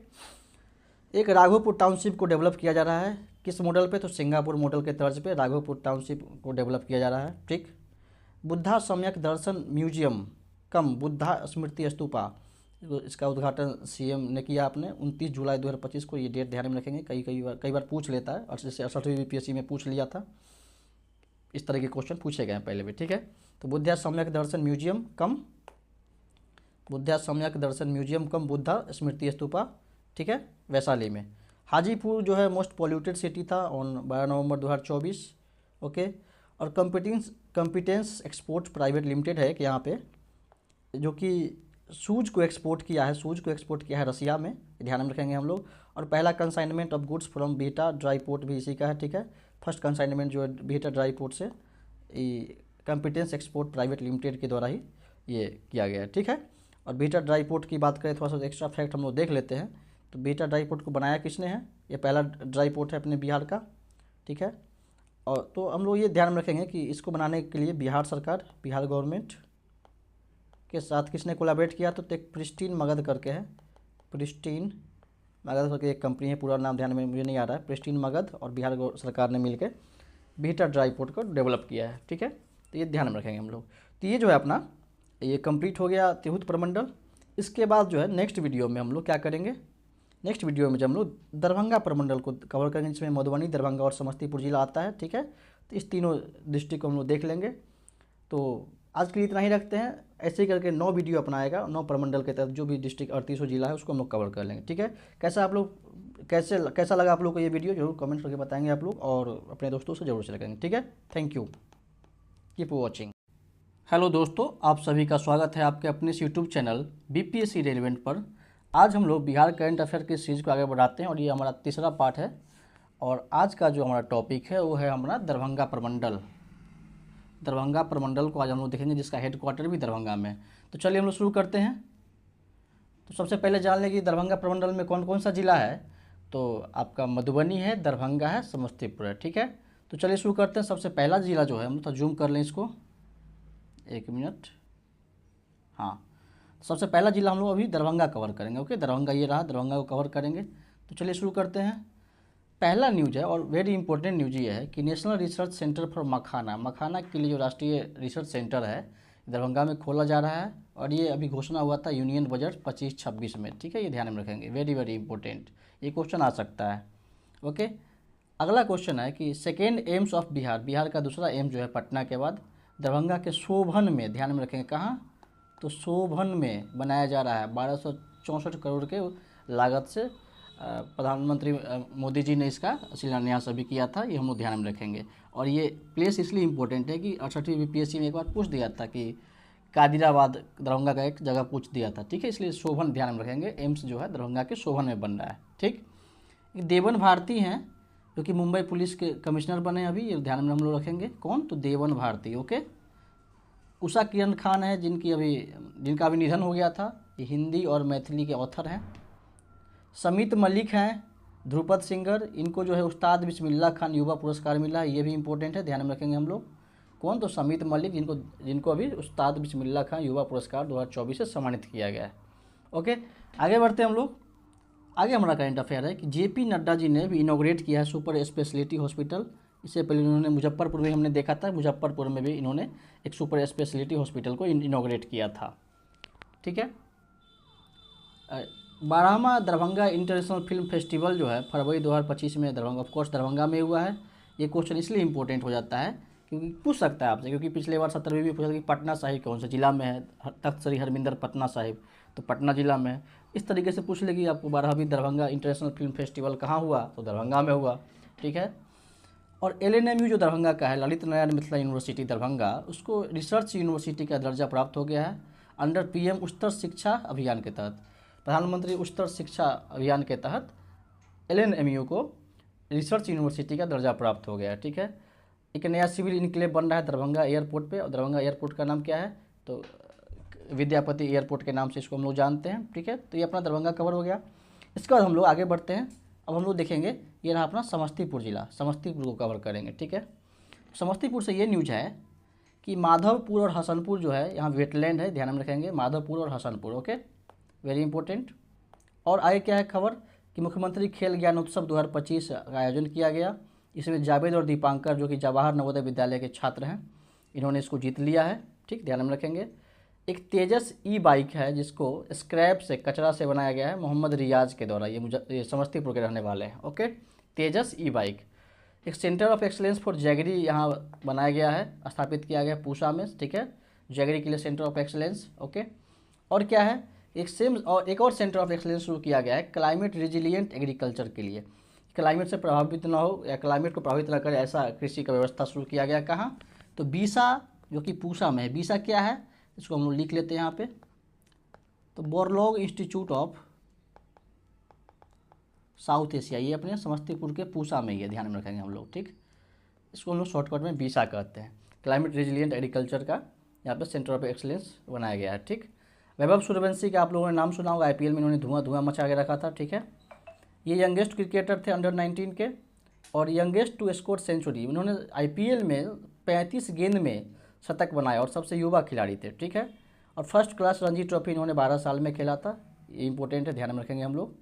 एक राघोपुर टाउनशिप को डेवलप किया जा रहा है, किस मॉडल पे, तो सिंगापुर मॉडल के तर्ज पे राघोपुर टाउनशिप को डेवलप किया जा रहा है, ठीक। बुद्धा सम्यक दर्शन म्यूजियम कम बुद्धा स्मृति स्तूपा, इसका उद्घाटन CM ने किया आपने 29 जुलाई 2025 को, ये डेट ध्यान में रखेंगे, कई बार पूछ लेता है, और जैसे 68वीं BPSC में पूछ लिया था, इस तरह के क्वेश्चन पूछे गए हैं पहले भी, ठीक है। तो बुद्धा सम्यक दर्शन म्यूजियम कम बुद्धा स्मृति स्तूपा, ठीक है, वैशाली में। हाजीपुर जो है मोस्ट पॉल्यूटेड सिटी था ऑन 12 नवंबर 2024, ओके। और कॉम्पिटेंस एक्सपोर्ट प्राइवेट लिमिटेड है कि यहाँ पे, जो कि सूज को एक्सपोर्ट किया है रसिया में, ध्यान में रखेंगे हम लोग। और पहला consignment of goods from beta dry port भी इसी का है, ठीक है। फर्स्ट कंसाइनमेंट जो है बीटा ड्राई पोर्ट से कॉम्पिटेंस एक्सपोर्ट प्राइवेट लिमिटेड के द्वारा ही ये किया गया है, ठीक है। और बीटा ड्राई पोर्ट की बात करें, थोड़ा सा एक्स्ट्रा फैक्ट हम लोग देख लेते हैं। तो बीटा ड्राई पोर्ट को बनाया किसने है, ये पहला ड्राई पोर्ट है अपने बिहार का, ठीक है। और तो हम लोग ये ध्यान में रखेंगे कि इसको बनाने के लिए बिहार गवर्नमेंट के साथ किसने कोलैबोरेट किया, तो एक प्रिस्टीन मगध करके है, प्रिस्टीन मगध करके एक कंपनी है, पूरा नाम ध्यान में मुझे नहीं आ रहा है, प्रिस्टीन मगध और बिहार सरकार ने मिलकर बीटा ड्राई पोर्ट को डेवलप किया है, ठीक है। तो ये ध्यान में रखेंगे हम लोग। तो ये जो है अपना ये कंप्लीट हो गया तिरहुत प्रमंडल। इसके बाद जो है नेक्स्ट वीडियो में हम लोग क्या करेंगे, नेक्स्ट वीडियो में जब हम लोग दरभंगा प्रमंडल को कवर करेंगे, जिसमें मधुबनी, दरभंगा और समस्तीपुर जिला आता है, ठीक है। तो इस तीनों डिस्ट्रिक्ट को हम लोग देख लेंगे। तो आज के लिए इतना ही रखते हैं, ऐसे ही करके 9 वीडियो अपनाएगा, 9 प्रमंडल के तहत जो भी डिस्ट्रिक्ट 3800 जिला है उसको हम लोग कवर कर लेंगे, ठीक है। कैसा लगा आप लोग को ये वीडियो, जरूर कमेंट करके बताएंगे आप लोग, और अपने दोस्तों से जरूर शेयर करेंगे, ठीक है। Thank you, keep watching. Hello दोस्तों, आप सभी का स्वागत है आपके अपने इस यूट्यूब चैनल BPSC रेलिवेंट पर। आज हम लोग बिहार करंट अफेयर की सीरीज़ को आगे बढ़ाते हैं, और ये हमारा तीसरा पार्ट है। और आज का जो हमारा टॉपिक है वो है हमारा दरभंगा प्रमंडल को आज हम लोग देखेंगे, जिसका हेडक्वार्टर भी दरभंगा में। तो चलिए हम लोग शुरू करते हैं। तो सबसे पहले जान लें कि दरभंगा प्रमंडल में कौन कौन सा जिला है। तो आपका मधुबनी है, दरभंगा है, समस्तीपुर है, ठीक है। तो चलिए शुरू करते हैं। सबसे पहला जिला जो है, हम तो जूम कर लें इसको, 1 मिनट, हाँ। सबसे पहला जिला हम लोग अभी दरभंगा कवर करेंगे, ओके। दरभंगा ये रहा, दरभंगा को कवर करेंगे। तो चलिए शुरू करते हैं। पहला न्यूज़ है, और वेरी इंपॉर्टेंट न्यूज़ ये है कि नेशनल रिसर्च सेंटर फॉर मखाना के लिए जो राष्ट्रीय रिसर्च सेंटर है दरभंगा में खोला जा रहा है। और ये अभी घोषणा हुआ था यूनियन बजट 25-26 में, ठीक है। ये ध्यान में रखेंगे, वेरी इंपॉर्टेंट, ये क्वेश्चन आ सकता है, ओके। अगला क्वेश्चन है कि second AIIMS of Bihar, Bihar का दूसरा एम्स जो है पटना के बाद दरभंगा के शोभन में, ध्यान में रखेंगे कहाँ, तो शोभन में बनाया जा रहा है 1264 करोड़ के लागत से। प्रधानमंत्री मोदी जी ने इसका शिलान्यास अभी किया था, ये हम लोग ध्यान में रखेंगे। और ये प्लेस इसलिए इम्पोर्टेंट है कि 68वीं बीपीएससी में एक बार पूछ दिया था कि कादिराबाद दरभंगा का एक जगह पूछ दिया था, ठीक है, इसलिए शोभन ध्यान में रखेंगे। एम्स जो है दरभंगा के शोभन में बन रहा है, ठीक। देवन भारती हैं जो कि मुंबई पुलिस के कमिश्नर बने अभी, ये ध्यान में हम लोग रखेंगे। कौन, तो देवन भारती, ओके। उषा किरण खान है जिनका अभी निधन हो गया था, ये हिंदी और मैथिली के ऑथर हैं। समित मलिक हैं ध्रुपद सिंगर, इनको जो है उस्ताद बिस्मिल्लाह खान युवा पुरस्कार मिला है, ये भी इंपॉर्टेंट है, ध्यान में रखेंगे हम लोग। कौन, तो समित मलिक, जिनको अभी उस्ताद बिस्मिल्लाह खान युवा पुरस्कार 2024 से सम्मानित किया गया है। ओके, आगे बढ़ते हैं हम लोग। आगे हमारा करंट अफेयर है कि जेपी नड्डा जी ने भी इनॉग्रेट किया है सुपर स्पेशलिटी हॉस्पिटल। इससे पहले इन्होंने मुजफ्फरपुर में, हमने देखा था मुजफ्फरपुर में भी इन्होंने एक सुपर स्पेशलिटी हॉस्पिटल को इनॉग्रेट किया था, ठीक है। 12वां दरभंगा इंटरनेशनल फिल्म फेस्टिवल जो है फरवरी 2025 में दरभंगा, ऑफकोर्स दरभंगा में हुआ है। ये क्वेश्चन इसलिए इंपॉर्टेंट हो जाता है क्योंकि पूछ सकता है आपसे, क्योंकि पिछले बार 17वीं भी पूछा था कि पटना साहिब कौन से जिला में है, तख्त श्री हरमिंदर पटना साहिब, तो पटना जिला में है। इस तरीके से पूछ लेगी आपको 12वीं दरभंगा इंटरनेशनल फिल्म फेस्टिवल कहाँ हुआ, तो दरभंगा में हुआ, ठीक है। और LNMU जो दरभंगा का है, ललित नारायण मिथिला यूनिवर्सिटी दरभंगा, उसको रिसर्च यूनिवर्सिटी का दर्जा प्राप्त हो गया है अंडर PM उच्चतर शिक्षा अभियान के तहत। प्रधानमंत्री उच्चतर शिक्षा अभियान के तहत LNMU को रिसर्च यूनिवर्सिटी का दर्जा प्राप्त हो गया है, ठीक है। एक नया सिविल इनक्लेव बन रहा है दरभंगा एयरपोर्ट पे, और दरभंगा एयरपोर्ट का नाम क्या है, तो विद्यापति एयरपोर्ट के नाम से इसको हम लोग जानते हैं, ठीक है। तो ये अपना दरभंगा कवर हो गया। इसके बाद हम लोग आगे बढ़ते हैं। अब हम लोग देखेंगे, ये रहा अपना समस्तीपुर जिला, समस्तीपुर को कवर करेंगे, ठीक है। समस्तीपुर से ये न्यूज है कि माधवपुर और हसनपुर जो है, यहाँ वेटलैंड है, ध्यान में रखेंगे, माधवपुर और हसनपुर, ओके, वेरी इंपॉर्टेंट। और आगे क्या है खबर कि मुख्यमंत्री खेल ज्ञानोत्सव 2025 का आयोजन किया गया। इसमें जावेद और दीपांकर जो कि जवाहर नवोदय विद्यालय के छात्र हैं, इन्होंने इसको जीत लिया है, ठीक, ध्यान में रखेंगे। एक तेजस बाइक है जिसको स्क्रैप से, कचरा से बनाया गया है, मोहम्मद रियाज के द्वारा, ये समस्तीपुर के रहने वाले हैं, ओके, तेजस बाइक। एक centre of excellence for jaggery यहाँ बनाया गया है, स्थापित किया गया पूसा में, ठीक है, जैगरी के लिए सेंटर ऑफ एक्सलेंस, ओके। और क्या है, एक और सेंटर ऑफ एक्सलेंस शुरू किया गया है क्लाइमेट रिजिलियंट एग्रीकल्चर के लिए, क्लाइमेट से प्रभावित ना हो या क्लाइमेट को प्रभावित ना करे ऐसा कृषि का व्यवस्था शुरू किया गया। कहाँ, तो बीसा जो कि पूसा में है। बीसा क्या है, इसको हम लोग लिख लेते हैं यहाँ पे, तो Borlaug institute of south Asia, ये अपने समस्तीपुर के पूसा में ही है, ध्यान में रखेंगे हम लोग, ठीक। इसको हम लोग शॉर्टकट में बीसा कहते हैं। क्लाइमेट रेजिलिएंट एग्रीकल्चर का यहाँ पे सेंटर ऑफ एक्सलेंस बनाया गया है, ठीक। वैभव सूर्यवंशी का आप लोगों ने नाम सुना होगा, IPL में इन्होंने धुआं मचा के रखा था, ठीक है। ये यंगेस्ट क्रिकेटर थे अंडर 19 के, और यंगेस्ट टू स्कोर सेंचुरी, इन्होंने IPL में 35 गेंद में शतक बनाया और सबसे युवा खिलाड़ी थे, ठीक है। और फर्स्ट क्लास रणजी ट्रॉफी इन्होंने 12 साल में खेला था, ये इंपॉर्टेंट है, ध्यान में रखेंगे हम लोग।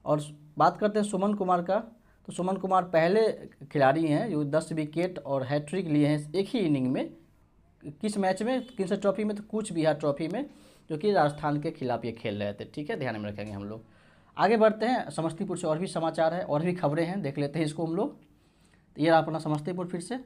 और बात करते हैं सुमन कुमार का, तो सुमन कुमार पहले खिलाड़ी हैं जो 10 विकेट और हैट्रिक लिए हैं एक ही इनिंग में। किस मैच में, किस ट्रॉफी में, तो कूच बिहार ट्रॉफी में, जो कि राजस्थान के खिलाफ ये खेल रहे थे, ठीक है, ध्यान में रखेंगे हम लोग। आगे बढ़ते हैं, समस्तीपुर से और भी समाचार है, और भी खबरें हैं, देख लेते हैं इसको हम लोग। तो ये रहा अपना समस्तीपुर फिर से,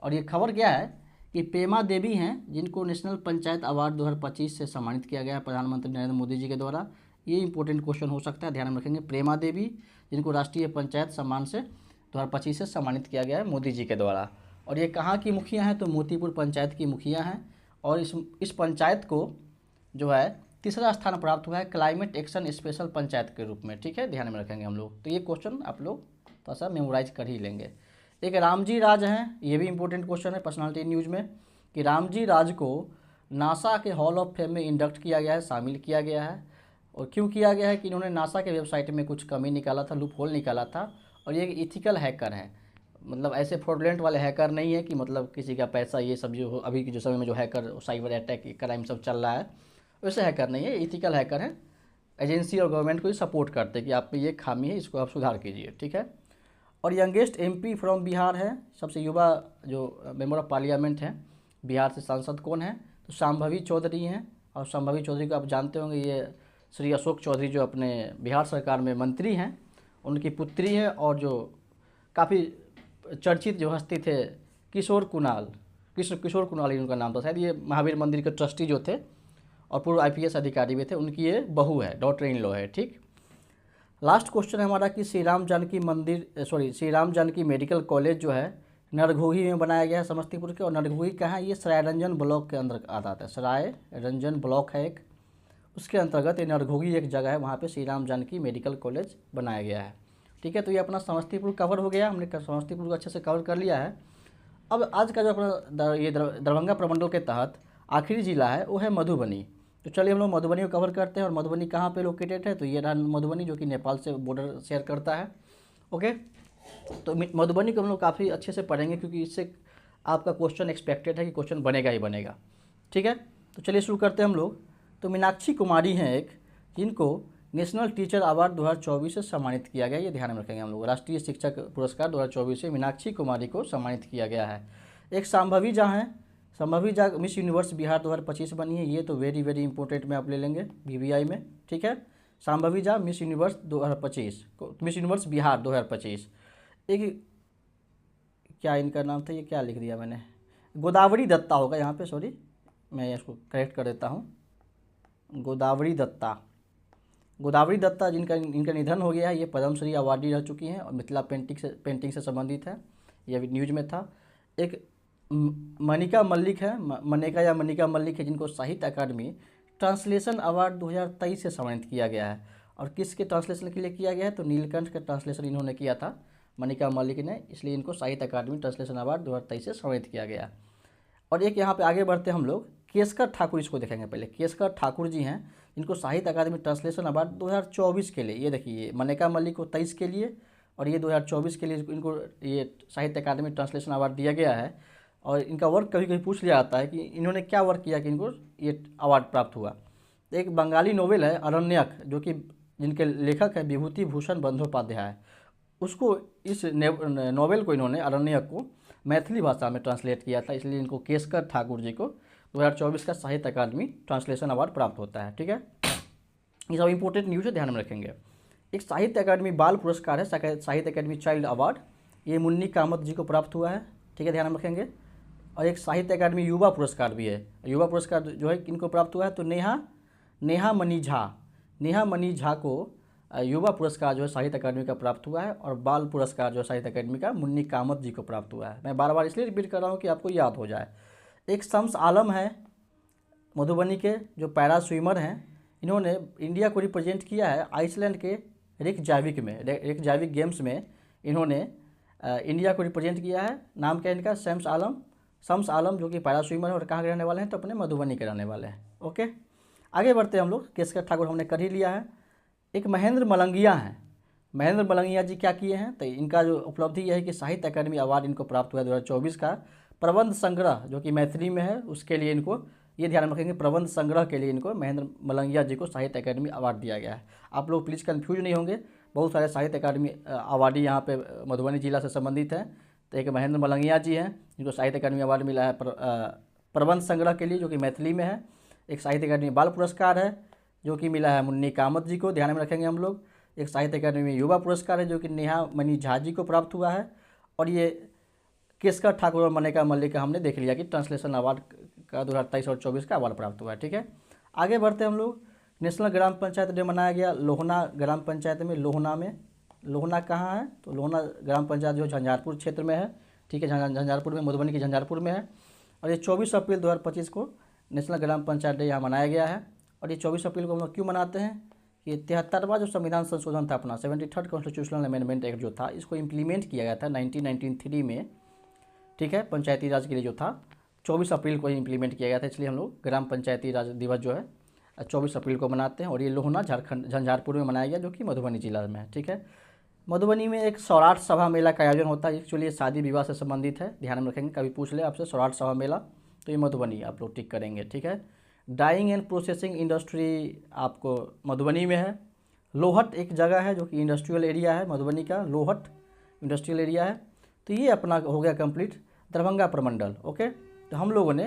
और ये खबर क्या है कि पेमा देवी हैं जिनको नेशनल पंचायत अवार्ड 2025 से सम्मानित किया गया है प्रधानमंत्री नरेंद्र मोदी जी के द्वारा। ये इंपॉर्टेंट क्वेश्चन हो सकता है, ध्यान में रखेंगे। प्रेमा देवी जिनको राष्ट्रीय पंचायत सम्मान से 2025 से सम्मानित किया गया है मोदी जी के द्वारा। और ये कहाँ की मुखिया हैं, तो मोतीपुर पंचायत की मुखिया हैं, और इस पंचायत को जो है तीसरा स्थान प्राप्त हुआ है क्लाइमेट एक्शन स्पेशल पंचायत के रूप में, ठीक है, ध्यान में रखेंगे हम लोग। तो ये क्वेश्चन आप लोग थोड़ा सा मेमोराइज कर ही लेंगे। एक रामजी राज हैं, ये भी इंपॉर्टेंट क्वेश्चन है पर्सनालिटी न्यूज़ में, कि रामजी राज को नासा के हॉल ऑफ फेम में इंडक्ट किया गया है, शामिल किया गया है। और क्यों किया गया है कि इन्होंने नासा के वेबसाइट में कुछ कमी निकाला था, लूप होल निकाला था, और ये इथिकल हैकर हैं, मतलब ऐसे फ्रॉडलेंट वाले हैकर नहीं है कि मतलब किसी का पैसा, ये सब जो अभी के जो समय में जो हैकर साइबर अटैक क्राइम सब चल रहा है वैसे हैकर नहीं है, इथिकल हैकर हैं, एजेंसी और गवर्नमेंट को ही सपोर्ट करते हैं कि आप में ये खामी है, इसको आप सुधार कीजिए, ठीक है। और यंगेस्ट MP फ्रॉम बिहार है, सबसे युवा जो मेंबर ऑफ पार्लियामेंट हैं बिहार से सांसद कौन है, तो शांभवी चौधरी हैं। और शांभवी चौधरी को आप जानते होंगे, ये श्री अशोक चौधरी जो अपने बिहार सरकार में मंत्री हैं, उनकी पुत्री है, और जो काफ़ी चर्चित जो हस्ती थे किशोर कुणाल, किशोर कुणाल ही उनका नाम था शायद। ये महावीर मंदिर के ट्रस्टी जो थे और पूर्व आईपीएस अधिकारी भी थे, उनकी ये बहू है, डॉटर इन लॉ है। ठीक, लास्ट क्वेश्चन है हमारा कि श्री राम जानकी मेडिकल कॉलेज जो है नरघोही में बनाया गया है समस्तीपुर के। और नरघोही कहाँ है? ये सरायरंजन ब्लॉक के अंदर आता है। सरायरंजन ब्लॉक है एक, उसके अंतर्गत ये नरघोही एक जगह है, वहाँ पे श्री राम जानकी मेडिकल कॉलेज बनाया गया है। ठीक है, तो ये अपना समस्तीपुर कवर हो गया, हमने समस्तीपुर को अच्छे से कवर कर लिया है। अब आज का जो अपना ये दरभंगा प्रमंडल के तहत आखिरी जिला है वो है मधुबनी। तो चलिए हम लोग मधुबनी को कवर करते हैं। और मधुबनी कहाँ पे लोकेटेड है? तो ये रहा मधुबनी, जो कि नेपाल से बॉर्डर शेयर करता है। ओके, तो मधुबनी को हम लोग काफ़ी अच्छे से पढ़ेंगे, क्योंकि इससे आपका क्वेश्चन एक्सपेक्टेड है कि क्वेश्चन बनेगा ही बनेगा। ठीक है, तो चलिए शुरू करते हैं हम लोग। तो मीनाक्षी कुमारी हैं एक, जिनको नेशनल टीचर अवार्ड 2024 से सम्मानित किया गया, ये ध्यान में रखेंगे हम लोग। राष्ट्रीय शिक्षक पुरस्कार 2024 से मीनाक्षी कुमारी को सम्मानित किया गया है। एक संभवी झा हैं, संभवी झा मिस यूनिवर्स बिहार 2025 बनी है, ये तो वेरी वेरी इंपॉर्टेंट में आप ले लेंगे BBI में। ठीक है, Shambhavi Jha miss universe 2025, miss universe Bihar 2025। एक क्या इनका नाम था, ये क्या लिख दिया मैंने, गोदावरी दत्ता होगा यहाँ पे, सॉरी मैं इसको करेक्ट कर देता हूँ। गोदावरी दत्ता जिनका इनका निधन हो गया है, ये पद्मश्री अवार्डी रह चुकी हैं और मिथिला पेंटिंग से संबंधित है, ये अभी न्यूज में था। एक मनिका मल्लिक है, मनिका मल्लिक है, जिनको साहित्य अकादमी ट्रांसलेशन अवार्ड 2023 से सम्मानित किया गया है। और किसके ट्रांसलेशन के लिए किया गया है? तो नीलकंठ का ट्रांसलेशन इन्होंने किया था, मनिका मल्लिक ने, इसलिए इनको साहित्य अकादमी ट्रांसलेशन अवार्ड 2023 से सम्मानित किया गया। और एक यहाँ पे आगे बढ़ते हम लोग, केसकर ठाकुर, इसको देखेंगे पहले। केसकर ठाकुर जी हैं, जिनको साहित्य अकादमी ट्रांसलेशन अवार्ड 2024 के लिए, ये देखिए मनिका मल्लिक को 23 के लिए और ये 2024 के लिए इनको ये साहित्य अकादमी ट्रांसलेशन अवार्ड दिया गया है। और इनका वर्क कभी कभी पूछ लिया जाता है कि इन्होंने क्या वर्क किया कि इनको ये अवार्ड प्राप्त हुआ। तो एक बंगाली नोवेल है अरण्यक, जो कि जिनके लेखक है विभूति भूषण बंदोपाध्याय, उसको इस नोवेल को इन्होंने अरण्यक को मैथिली भाषा में ट्रांसलेट किया था, इसलिए इनको केसकर ठाकुर जी को 2024 का साहित्य अकादमी ट्रांसलेशन अवार्ड प्राप्त होता है। ठीक है, ये सब इंपॉर्टेंट न्यूज़ है, ध्यान में रखेंगे। एक साहित्य अकादमी बाल पुरस्कार है, साहित्य अकादमी चाइल्ड अवार्ड, ये मुन्नी कामत जी को प्राप्त हुआ है। ठीक है, ध्यान में रखेंगे। और एक साहित्य अकादमी युवा पुरस्कार भी है, युवा पुरस्कार जो है किनको प्राप्त हुआ है? तो नेहा मनी झा को युवा पुरस्कार जो है साहित्य अकादमी का प्राप्त हुआ है। और बाल पुरस्कार जो है साहित्य अकादमी का मुन्नी कामत जी को प्राप्त हुआ है। मैं बार बार इसलिए रिपीट कर रहा हूँ कि आपको याद हो जाए। एक शम्स आलम है मधुबनी के, जो पैरा स्विमर हैं, इन्होंने इंडिया को रिप्रेजेंट किया है आइसलैंड के रेकजाविक गेम्स में, इन्होंने इंडिया को रिप्रेजेंट किया है। नाम क्या है इनका? शम्स आलम, जो कि पैरा स्विमर है और कहाँ के रहने वाले हैं? तो अपने मधुबनी के रहने वाले हैं। ओके, आगे बढ़ते हैं हम लोग। केसकर ठाकुर हमने कर ही लिया है। एक महेंद्र मलंगिया हैं, महेंद्र मलंगिया जी क्या किए हैं? तो इनका जो उपलब्धि यह है कि साहित्य अकादमी अवार्ड इनको प्राप्त हुआ है 2024 का। प्रबंध संग्रह जो कि मैथिली में है, उसके लिए इनको, ये ध्यान रखेंगे, प्रबंध संग्रह के लिए इनको महेंद्र मलंगिया जी को साहित्य अकादमी अवार्ड दिया गया है। आप लोग प्लीज़ कन्फ्यूज नहीं होंगे, बहुत सारे साहित्य अकादमी अवार्डी यहाँ पे मधुबनी जिला से संबंधित हैं। तो एक महेंद्र मलंगिया जी हैं, जिनको साहित्य अकादमी अवार्ड मिला है प्रबंध संग्रह के लिए, जो कि मैथिली में है। एक साहित्य अकादमी बाल पुरस्कार है, जो कि मिला है मुन्नी कामत जी को, ध्यान में रखेंगे हम लोग। एक साहित्य अकादमी युवा पुरस्कार है, जो कि नेहा मनी झा जी को प्राप्त हुआ है। और ये केसकर ठाकुर और मनिका मल्लिक का हमने देख लिया कि ट्रांसलेशन अवार्ड का 2023 और 24 का अवार्ड प्राप्त हुआ है। ठीक है, आगे बढ़ते हम लोग। नेशनल ग्राम पंचायत डे मनाया गया लोहना ग्राम पंचायत में। लोहना कहाँ है? तो लोहना ग्राम पंचायत जो झंझारपुर क्षेत्र में है। ठीक है, झंझारपुर में, मधुबनी की झंझारपुर में है। और ये 24 अप्रैल 2025 को नेशनल ग्राम पंचायत डे यहाँ मनाया गया है। और ये 24 अप्रैल को हम लोग क्यों मनाते हैं? ये 73वां जो संविधान संशोधन था अपना, 73rd कॉन्स्टिट्यूशनल अमेंडमेंट एक्ट जो था, इसको इम्प्लीमेंट किया गया था 1993 में। ठीक है, पंचायती राज के लिए जो था 24 अप्रैल को ही इम्प्लीमेंट किया गया था, इसलिए हम लोग ग्राम पंचायती राज दिवस जो है 24 अप्रैल को मनाते हैं। और ये लोहना झंझारपुर में मनाया गया, जो कि मधुबनी जिला में है। ठीक है, मधुबनी में एक सौराठ सभा मेला का आयोजन होता है। एक्चुअली ये शादी विवाह से संबंधित है, ध्यान में रखेंगे। कभी पूछ ले आपसे सौराठ सभा मेला, तो ये मधुबनी आप लोग टिक करेंगे। ठीक है, डाइंग एंड प्रोसेसिंग इंडस्ट्री आपको मधुबनी में है। लोहट एक जगह है जो कि इंडस्ट्रियल एरिया है, मधुबनी का लोहट इंडस्ट्रियल एरिया है। तो ये अपना हो गया कंप्लीट दरभंगा प्रमंडल। ओके, तो हम लोगों ने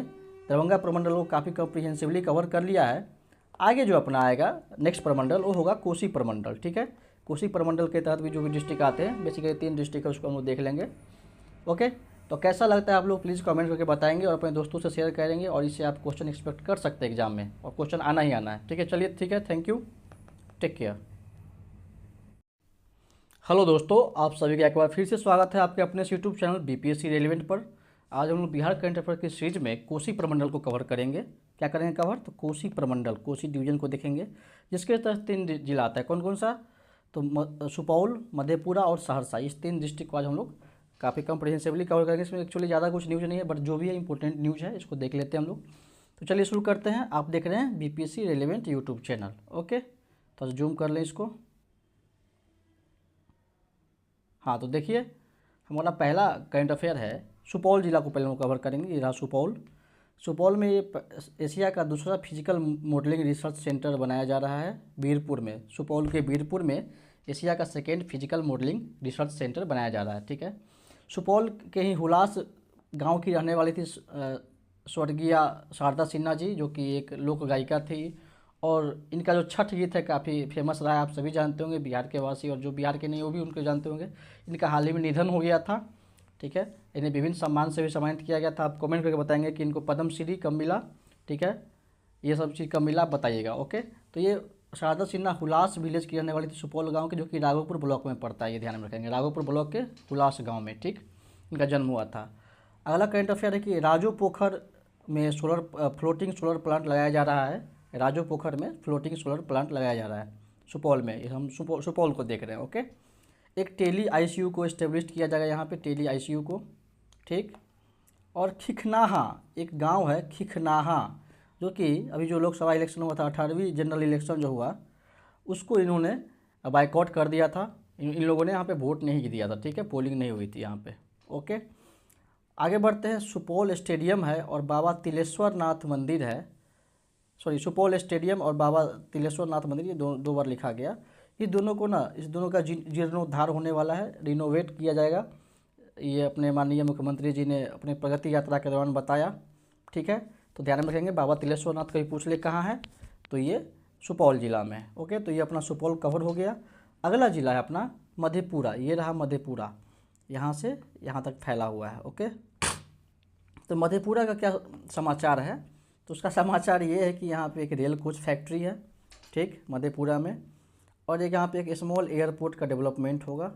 दरभंगा प्रमंडल को काफ़ी कॉम्प्रिहेंसिवली कवर कर लिया है। आगे जो अपना आएगा नेक्स्ट प्रमंडल, वो होगा कोसी प्रमंडल। ठीक है, कोसी प्रमंडल के तहत भी जो भी डिस्ट्रिक्ट आते हैं, बेसिकली 3 डिस्ट्रिक्ट है, उसको हम लोग देख लेंगे। ओके, तो कैसा लगता है आप लोग प्लीज़ कमेंट करके बताएंगे और अपने दोस्तों से शेयर करेंगे, और इससे आप क्वेश्चन एक्सपेक्ट कर सकते हैं एग्जाम में, और क्वेश्चन आना ही आना है। ठीक है, चलिए ठीक है, thank you, take care. Hello दोस्तों, आप सभी का एक बार फिर से स्वागत है आपके अपने यूट्यूब चैनल बीपीएससी रेलिवेंट पर। आज हम लोग बिहार करंट अफेयर की सीरीज में कोसी प्रमंडल को कवर करेंगे। क्या करेंगे कवर? तो कोसी प्रमंडल, कोसी डिवीजन को देखेंगे, जिसके तहत 3 जिला आता है। कौन कौन सा? तो सुपौल, मधेपुरा और सहरसा, इस 3 डिस्ट्रिक्ट को आज हम लोग काफ़ी कम्प्रिहेंसिवली कवर करेंगे। इसमें एक्चुअली ज़्यादा कुछ न्यूज़ नहीं है, बट जो भी है इंपॉर्टेंट न्यूज़ है, इसको देख लेते हैं हम लोग। तो चलिए शुरू करते हैं। आप देख रहे हैं BPSC relevant YouTube channel. Okay, तो जूम कर लें इसको। हाँ, तो देखिए हमारा पहला करंट अफेयर है, सुपौल जिला को पहले हम कवर करेंगे। ये रहा सुपौल। सुपौल में ये एशिया का दूसरा फिजिकल मॉडलिंग रिसर्च सेंटर बनाया जा रहा है वीरपुर में। सुपौल के वीरपुर में एशिया का second physical modelling research centre बनाया जा रहा है। ठीक है, सुपौल के ही हुलास गांव की रहने वाली थी स्वर्गीय शारदा सिन्हा जी, जो कि एक लोक गायिका थी, और इनका जो छठ गीत है काफ़ी फेमस रहा है, आप सभी जानते होंगे, बिहार के वासी, और जो बिहार के नहीं वो भी उनको जानते होंगे। इनका हाल ही में निधन हो गया था। ठीक है, इन्हें विभिन्न सम्मान से भी सम्मानित किया गया था। आप कमेंट करके बताएंगे कि इनको पद्मश्री कब मिला। ठीक है, ये सब चीज़ कब मिला बताइएगा। ओके, तो ये शारदा सिन्हा हुलास विलेज की रहने वाली थी, सुपौल गाँव की, जो कि राघोपुर ब्लॉक में पड़ता है। ये ध्यान में रखेंगे, राघोपुर ब्लॉक के हुलास गाँव में ठीक इनका जन्म हुआ था। अगला करंट अफेयर है कि राजो पोखर में फ्लोटिंग सोलर प्लांट लगाया जा रहा है। राजो पोखर में फ्लोटिंग सोलर प्लांट लगाया जा रहा है सुपौल में। ये हम सुपौल को देख रहे हैं। ओके, एक टेली आईसीयू को इस्टेब्लिश किया जाएगा यहाँ पे, टेली आईसीयू को। ठीक, और खिखनाहा एक गांव है, खिखनाहा, जो कि अभी जो लोकसभा इलेक्शन हुआ था, 18वीं जनरल इलेक्शन जो हुआ, उसको इन्होंने बाइकआउट कर दिया था। इन लोगों ने यहाँ पे वोट नहीं दिया था। ठीक है, पोलिंग नहीं हुई थी यहाँ पे। ओके, आगे बढ़ते हैं। सुपौल स्टेडियम है और बाबा तिलेश्वर नाथ मंदिर है। सुपौल स्टेडियम और बाबा तिलेश्वर नाथ मंदिर, ये दो बार लिखा गया। ये दोनों को ना, इस दोनों का जीर्णोद्धार होने वाला है, रिनोवेट किया जाएगा। ये अपने माननीय मुख्यमंत्री जी ने अपने प्रगति यात्रा के दौरान बताया। ठीक है, तो ध्यान में रखेंगे। बाबा तिलेश्वर नाथ कहीं पूछ ले कहाँ है, तो ये सुपौल जिला में। ओके, तो ये अपना सुपौल कवर हो गया। अगला जिला है अपना मधेपुरा। ये रहा मधेपुरा, यहाँ से यहाँ तक फैला हुआ है। ओके, तो मधेपुरा का क्या समाचार है? तो उसका समाचार ये है कि यहाँ पे एक रेल कोच फैक्ट्री है, ठीक, मधेपुरा में, और एक यहाँ पे एक स्मॉल एयरपोर्ट का डेवलपमेंट होगा,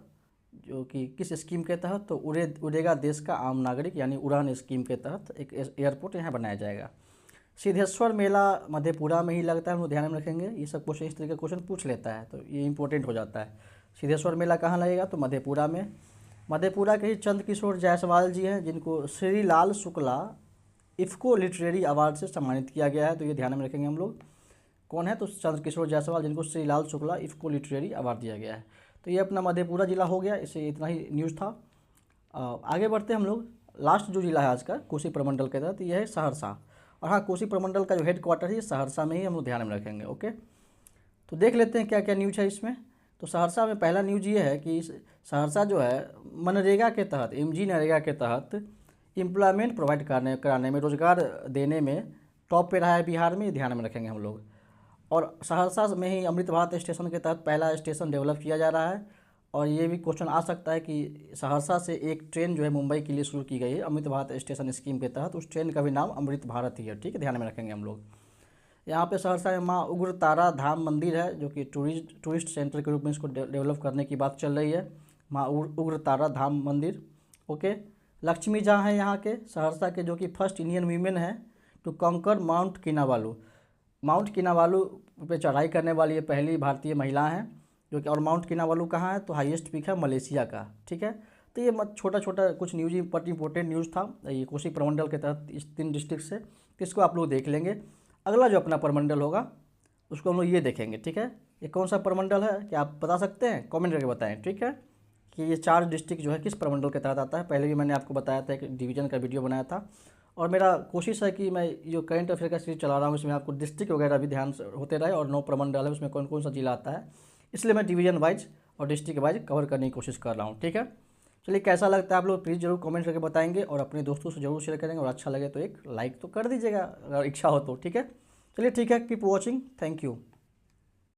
जो कि किस स्कीम के तहत? तो उड़ेगा देश का आम नागरिक, यानी उड़ान स्कीम के तहत एक एयरपोर्ट यहाँ बनाया जाएगा। सिद्धेश्वर मेला मधेपुरा में ही लगता है, हम लोग ध्यान में रखेंगे। ये सब क्वेश्चन, इस तरह के क्वेश्चन पूछ लेता है, तो ये इंपॉर्टेंट हो जाता है। सिद्धेश्वर मेला कहाँ लगेगा? तो मधेपुरा में। मधेपुरा के ही चंद्रकिशोर जायसवाल जी हैं, जिनको श्री लाल शुक्ला इफ़को लिटरेरी अवार्ड से सम्मानित किया गया है। तो ये ध्यान में रखेंगे हम लोग। कौन है? तो चंद्रकिशोर जायसवाल, जिनको श्री लाल शुक्ला इफ़को लिटरेरी अवार्ड दिया गया है। तो ये अपना मधेपुरा जिला हो गया। इससे इतना ही न्यूज़ था। आगे बढ़ते हैं हम लोग। लास्ट जो जिला है आज का कोसी प्रमंडल के तहत, ये है सहरसा। और हाँ, कोसी प्रमंडल का जो हेड क्वार्टर है ये सहरसा में ही, हम लोग ध्यान में रखेंगे। ओके, तो देख लेते हैं क्या क्या न्यूज़ है इसमें। तो सहरसा में पहला न्यूज़ ये है कि सहरसा जो है मनरेगा के तहत, MG नरेगा के तहत एम्प्लॉयमेंट प्रोवाइड कराने में, रोज़गार देने में टॉप पे रहा है बिहार में। ध्यान में रखेंगे हम लोग। और सहरसा में ही अमृत भारत स्टेशन के तहत पहला स्टेशन डेवलप किया जा रहा है। और ये भी क्वेश्चन आ सकता है कि सहरसा से एक ट्रेन जो है मुंबई के लिए शुरू की गई है अमृत भारत स्टेशन स्कीम के तहत, उस ट्रेन का भी नाम अमृत भारत ही है। ठीक है, ध्यान में रखेंगे हम लोग। यहाँ पे सहरसा में माँ उग्रतारा धाम मंदिर है, जो कि टूरिस्ट सेंटर के रूप में इसको डेवलप करने की बात चल रही है, माँ उग्रतारा धाम मंदिर। ओके, लक्ष्मी जहाँ है यहाँ के सहरसा के, जो कि फर्स्ट इंडियन वीमेन है टू कंकर माउंट किनाबालू। माउंट किनाबालू पे चढ़ाई करने वाली ये पहली भारतीय महिला हैं, जो कि, और माउंट किनाबालू कहाँ है? तो हाईएस्ट पीक है मलेशिया का। ठीक है, तो ये छोटा छोटा कुछ न्यूज़, इंपॉर्टेंट न्यूज़ था ये कोसी प्रमंडल के तहत इस 3 डिस्ट्रिक्ट से। तो इसको आप लोग देख लेंगे। अगला जो अपना प्रमंडल होगा उसको हम लोग ये देखेंगे। ठीक है, ये कौन सा प्रमंडल है, क्या आप बता सकते हैं? कमेंट करके बताएं। ठीक है, कि ये 4 डिस्ट्रिक्ट जो है किस प्रमंडल के तहत आता है। पहले भी मैंने आपको बताया था, एक डिवीजन का वीडियो बनाया था। और मेरा कोशिश है कि मैं जो करंट अफेयर का सीरीज चला रहा हूँ उसमें आपको डिस्ट्रिक्ट वगैरह भी ध्यान से होते रहे, और 9 प्रमंडल है उसमें कौन कौन सा जिला आता है, इसलिए मैं डिवीजन वाइज और डिस्ट्रिक्ट वाइज कवर करने की कोशिश कर रहा हूँ। ठीक है, चलिए कैसा लगता है आप लोग प्लीज़ जरूर कमेंट करके बताएंगे, और अपने दोस्तों से जरूर शेयर करेंगे, और अच्छा लगे तो एक लाइक तो कर दीजिएगा अगर इच्छा हो तो। ठीक है, चलिए ठीक है, कीप वॉचिंग, थैंक यू।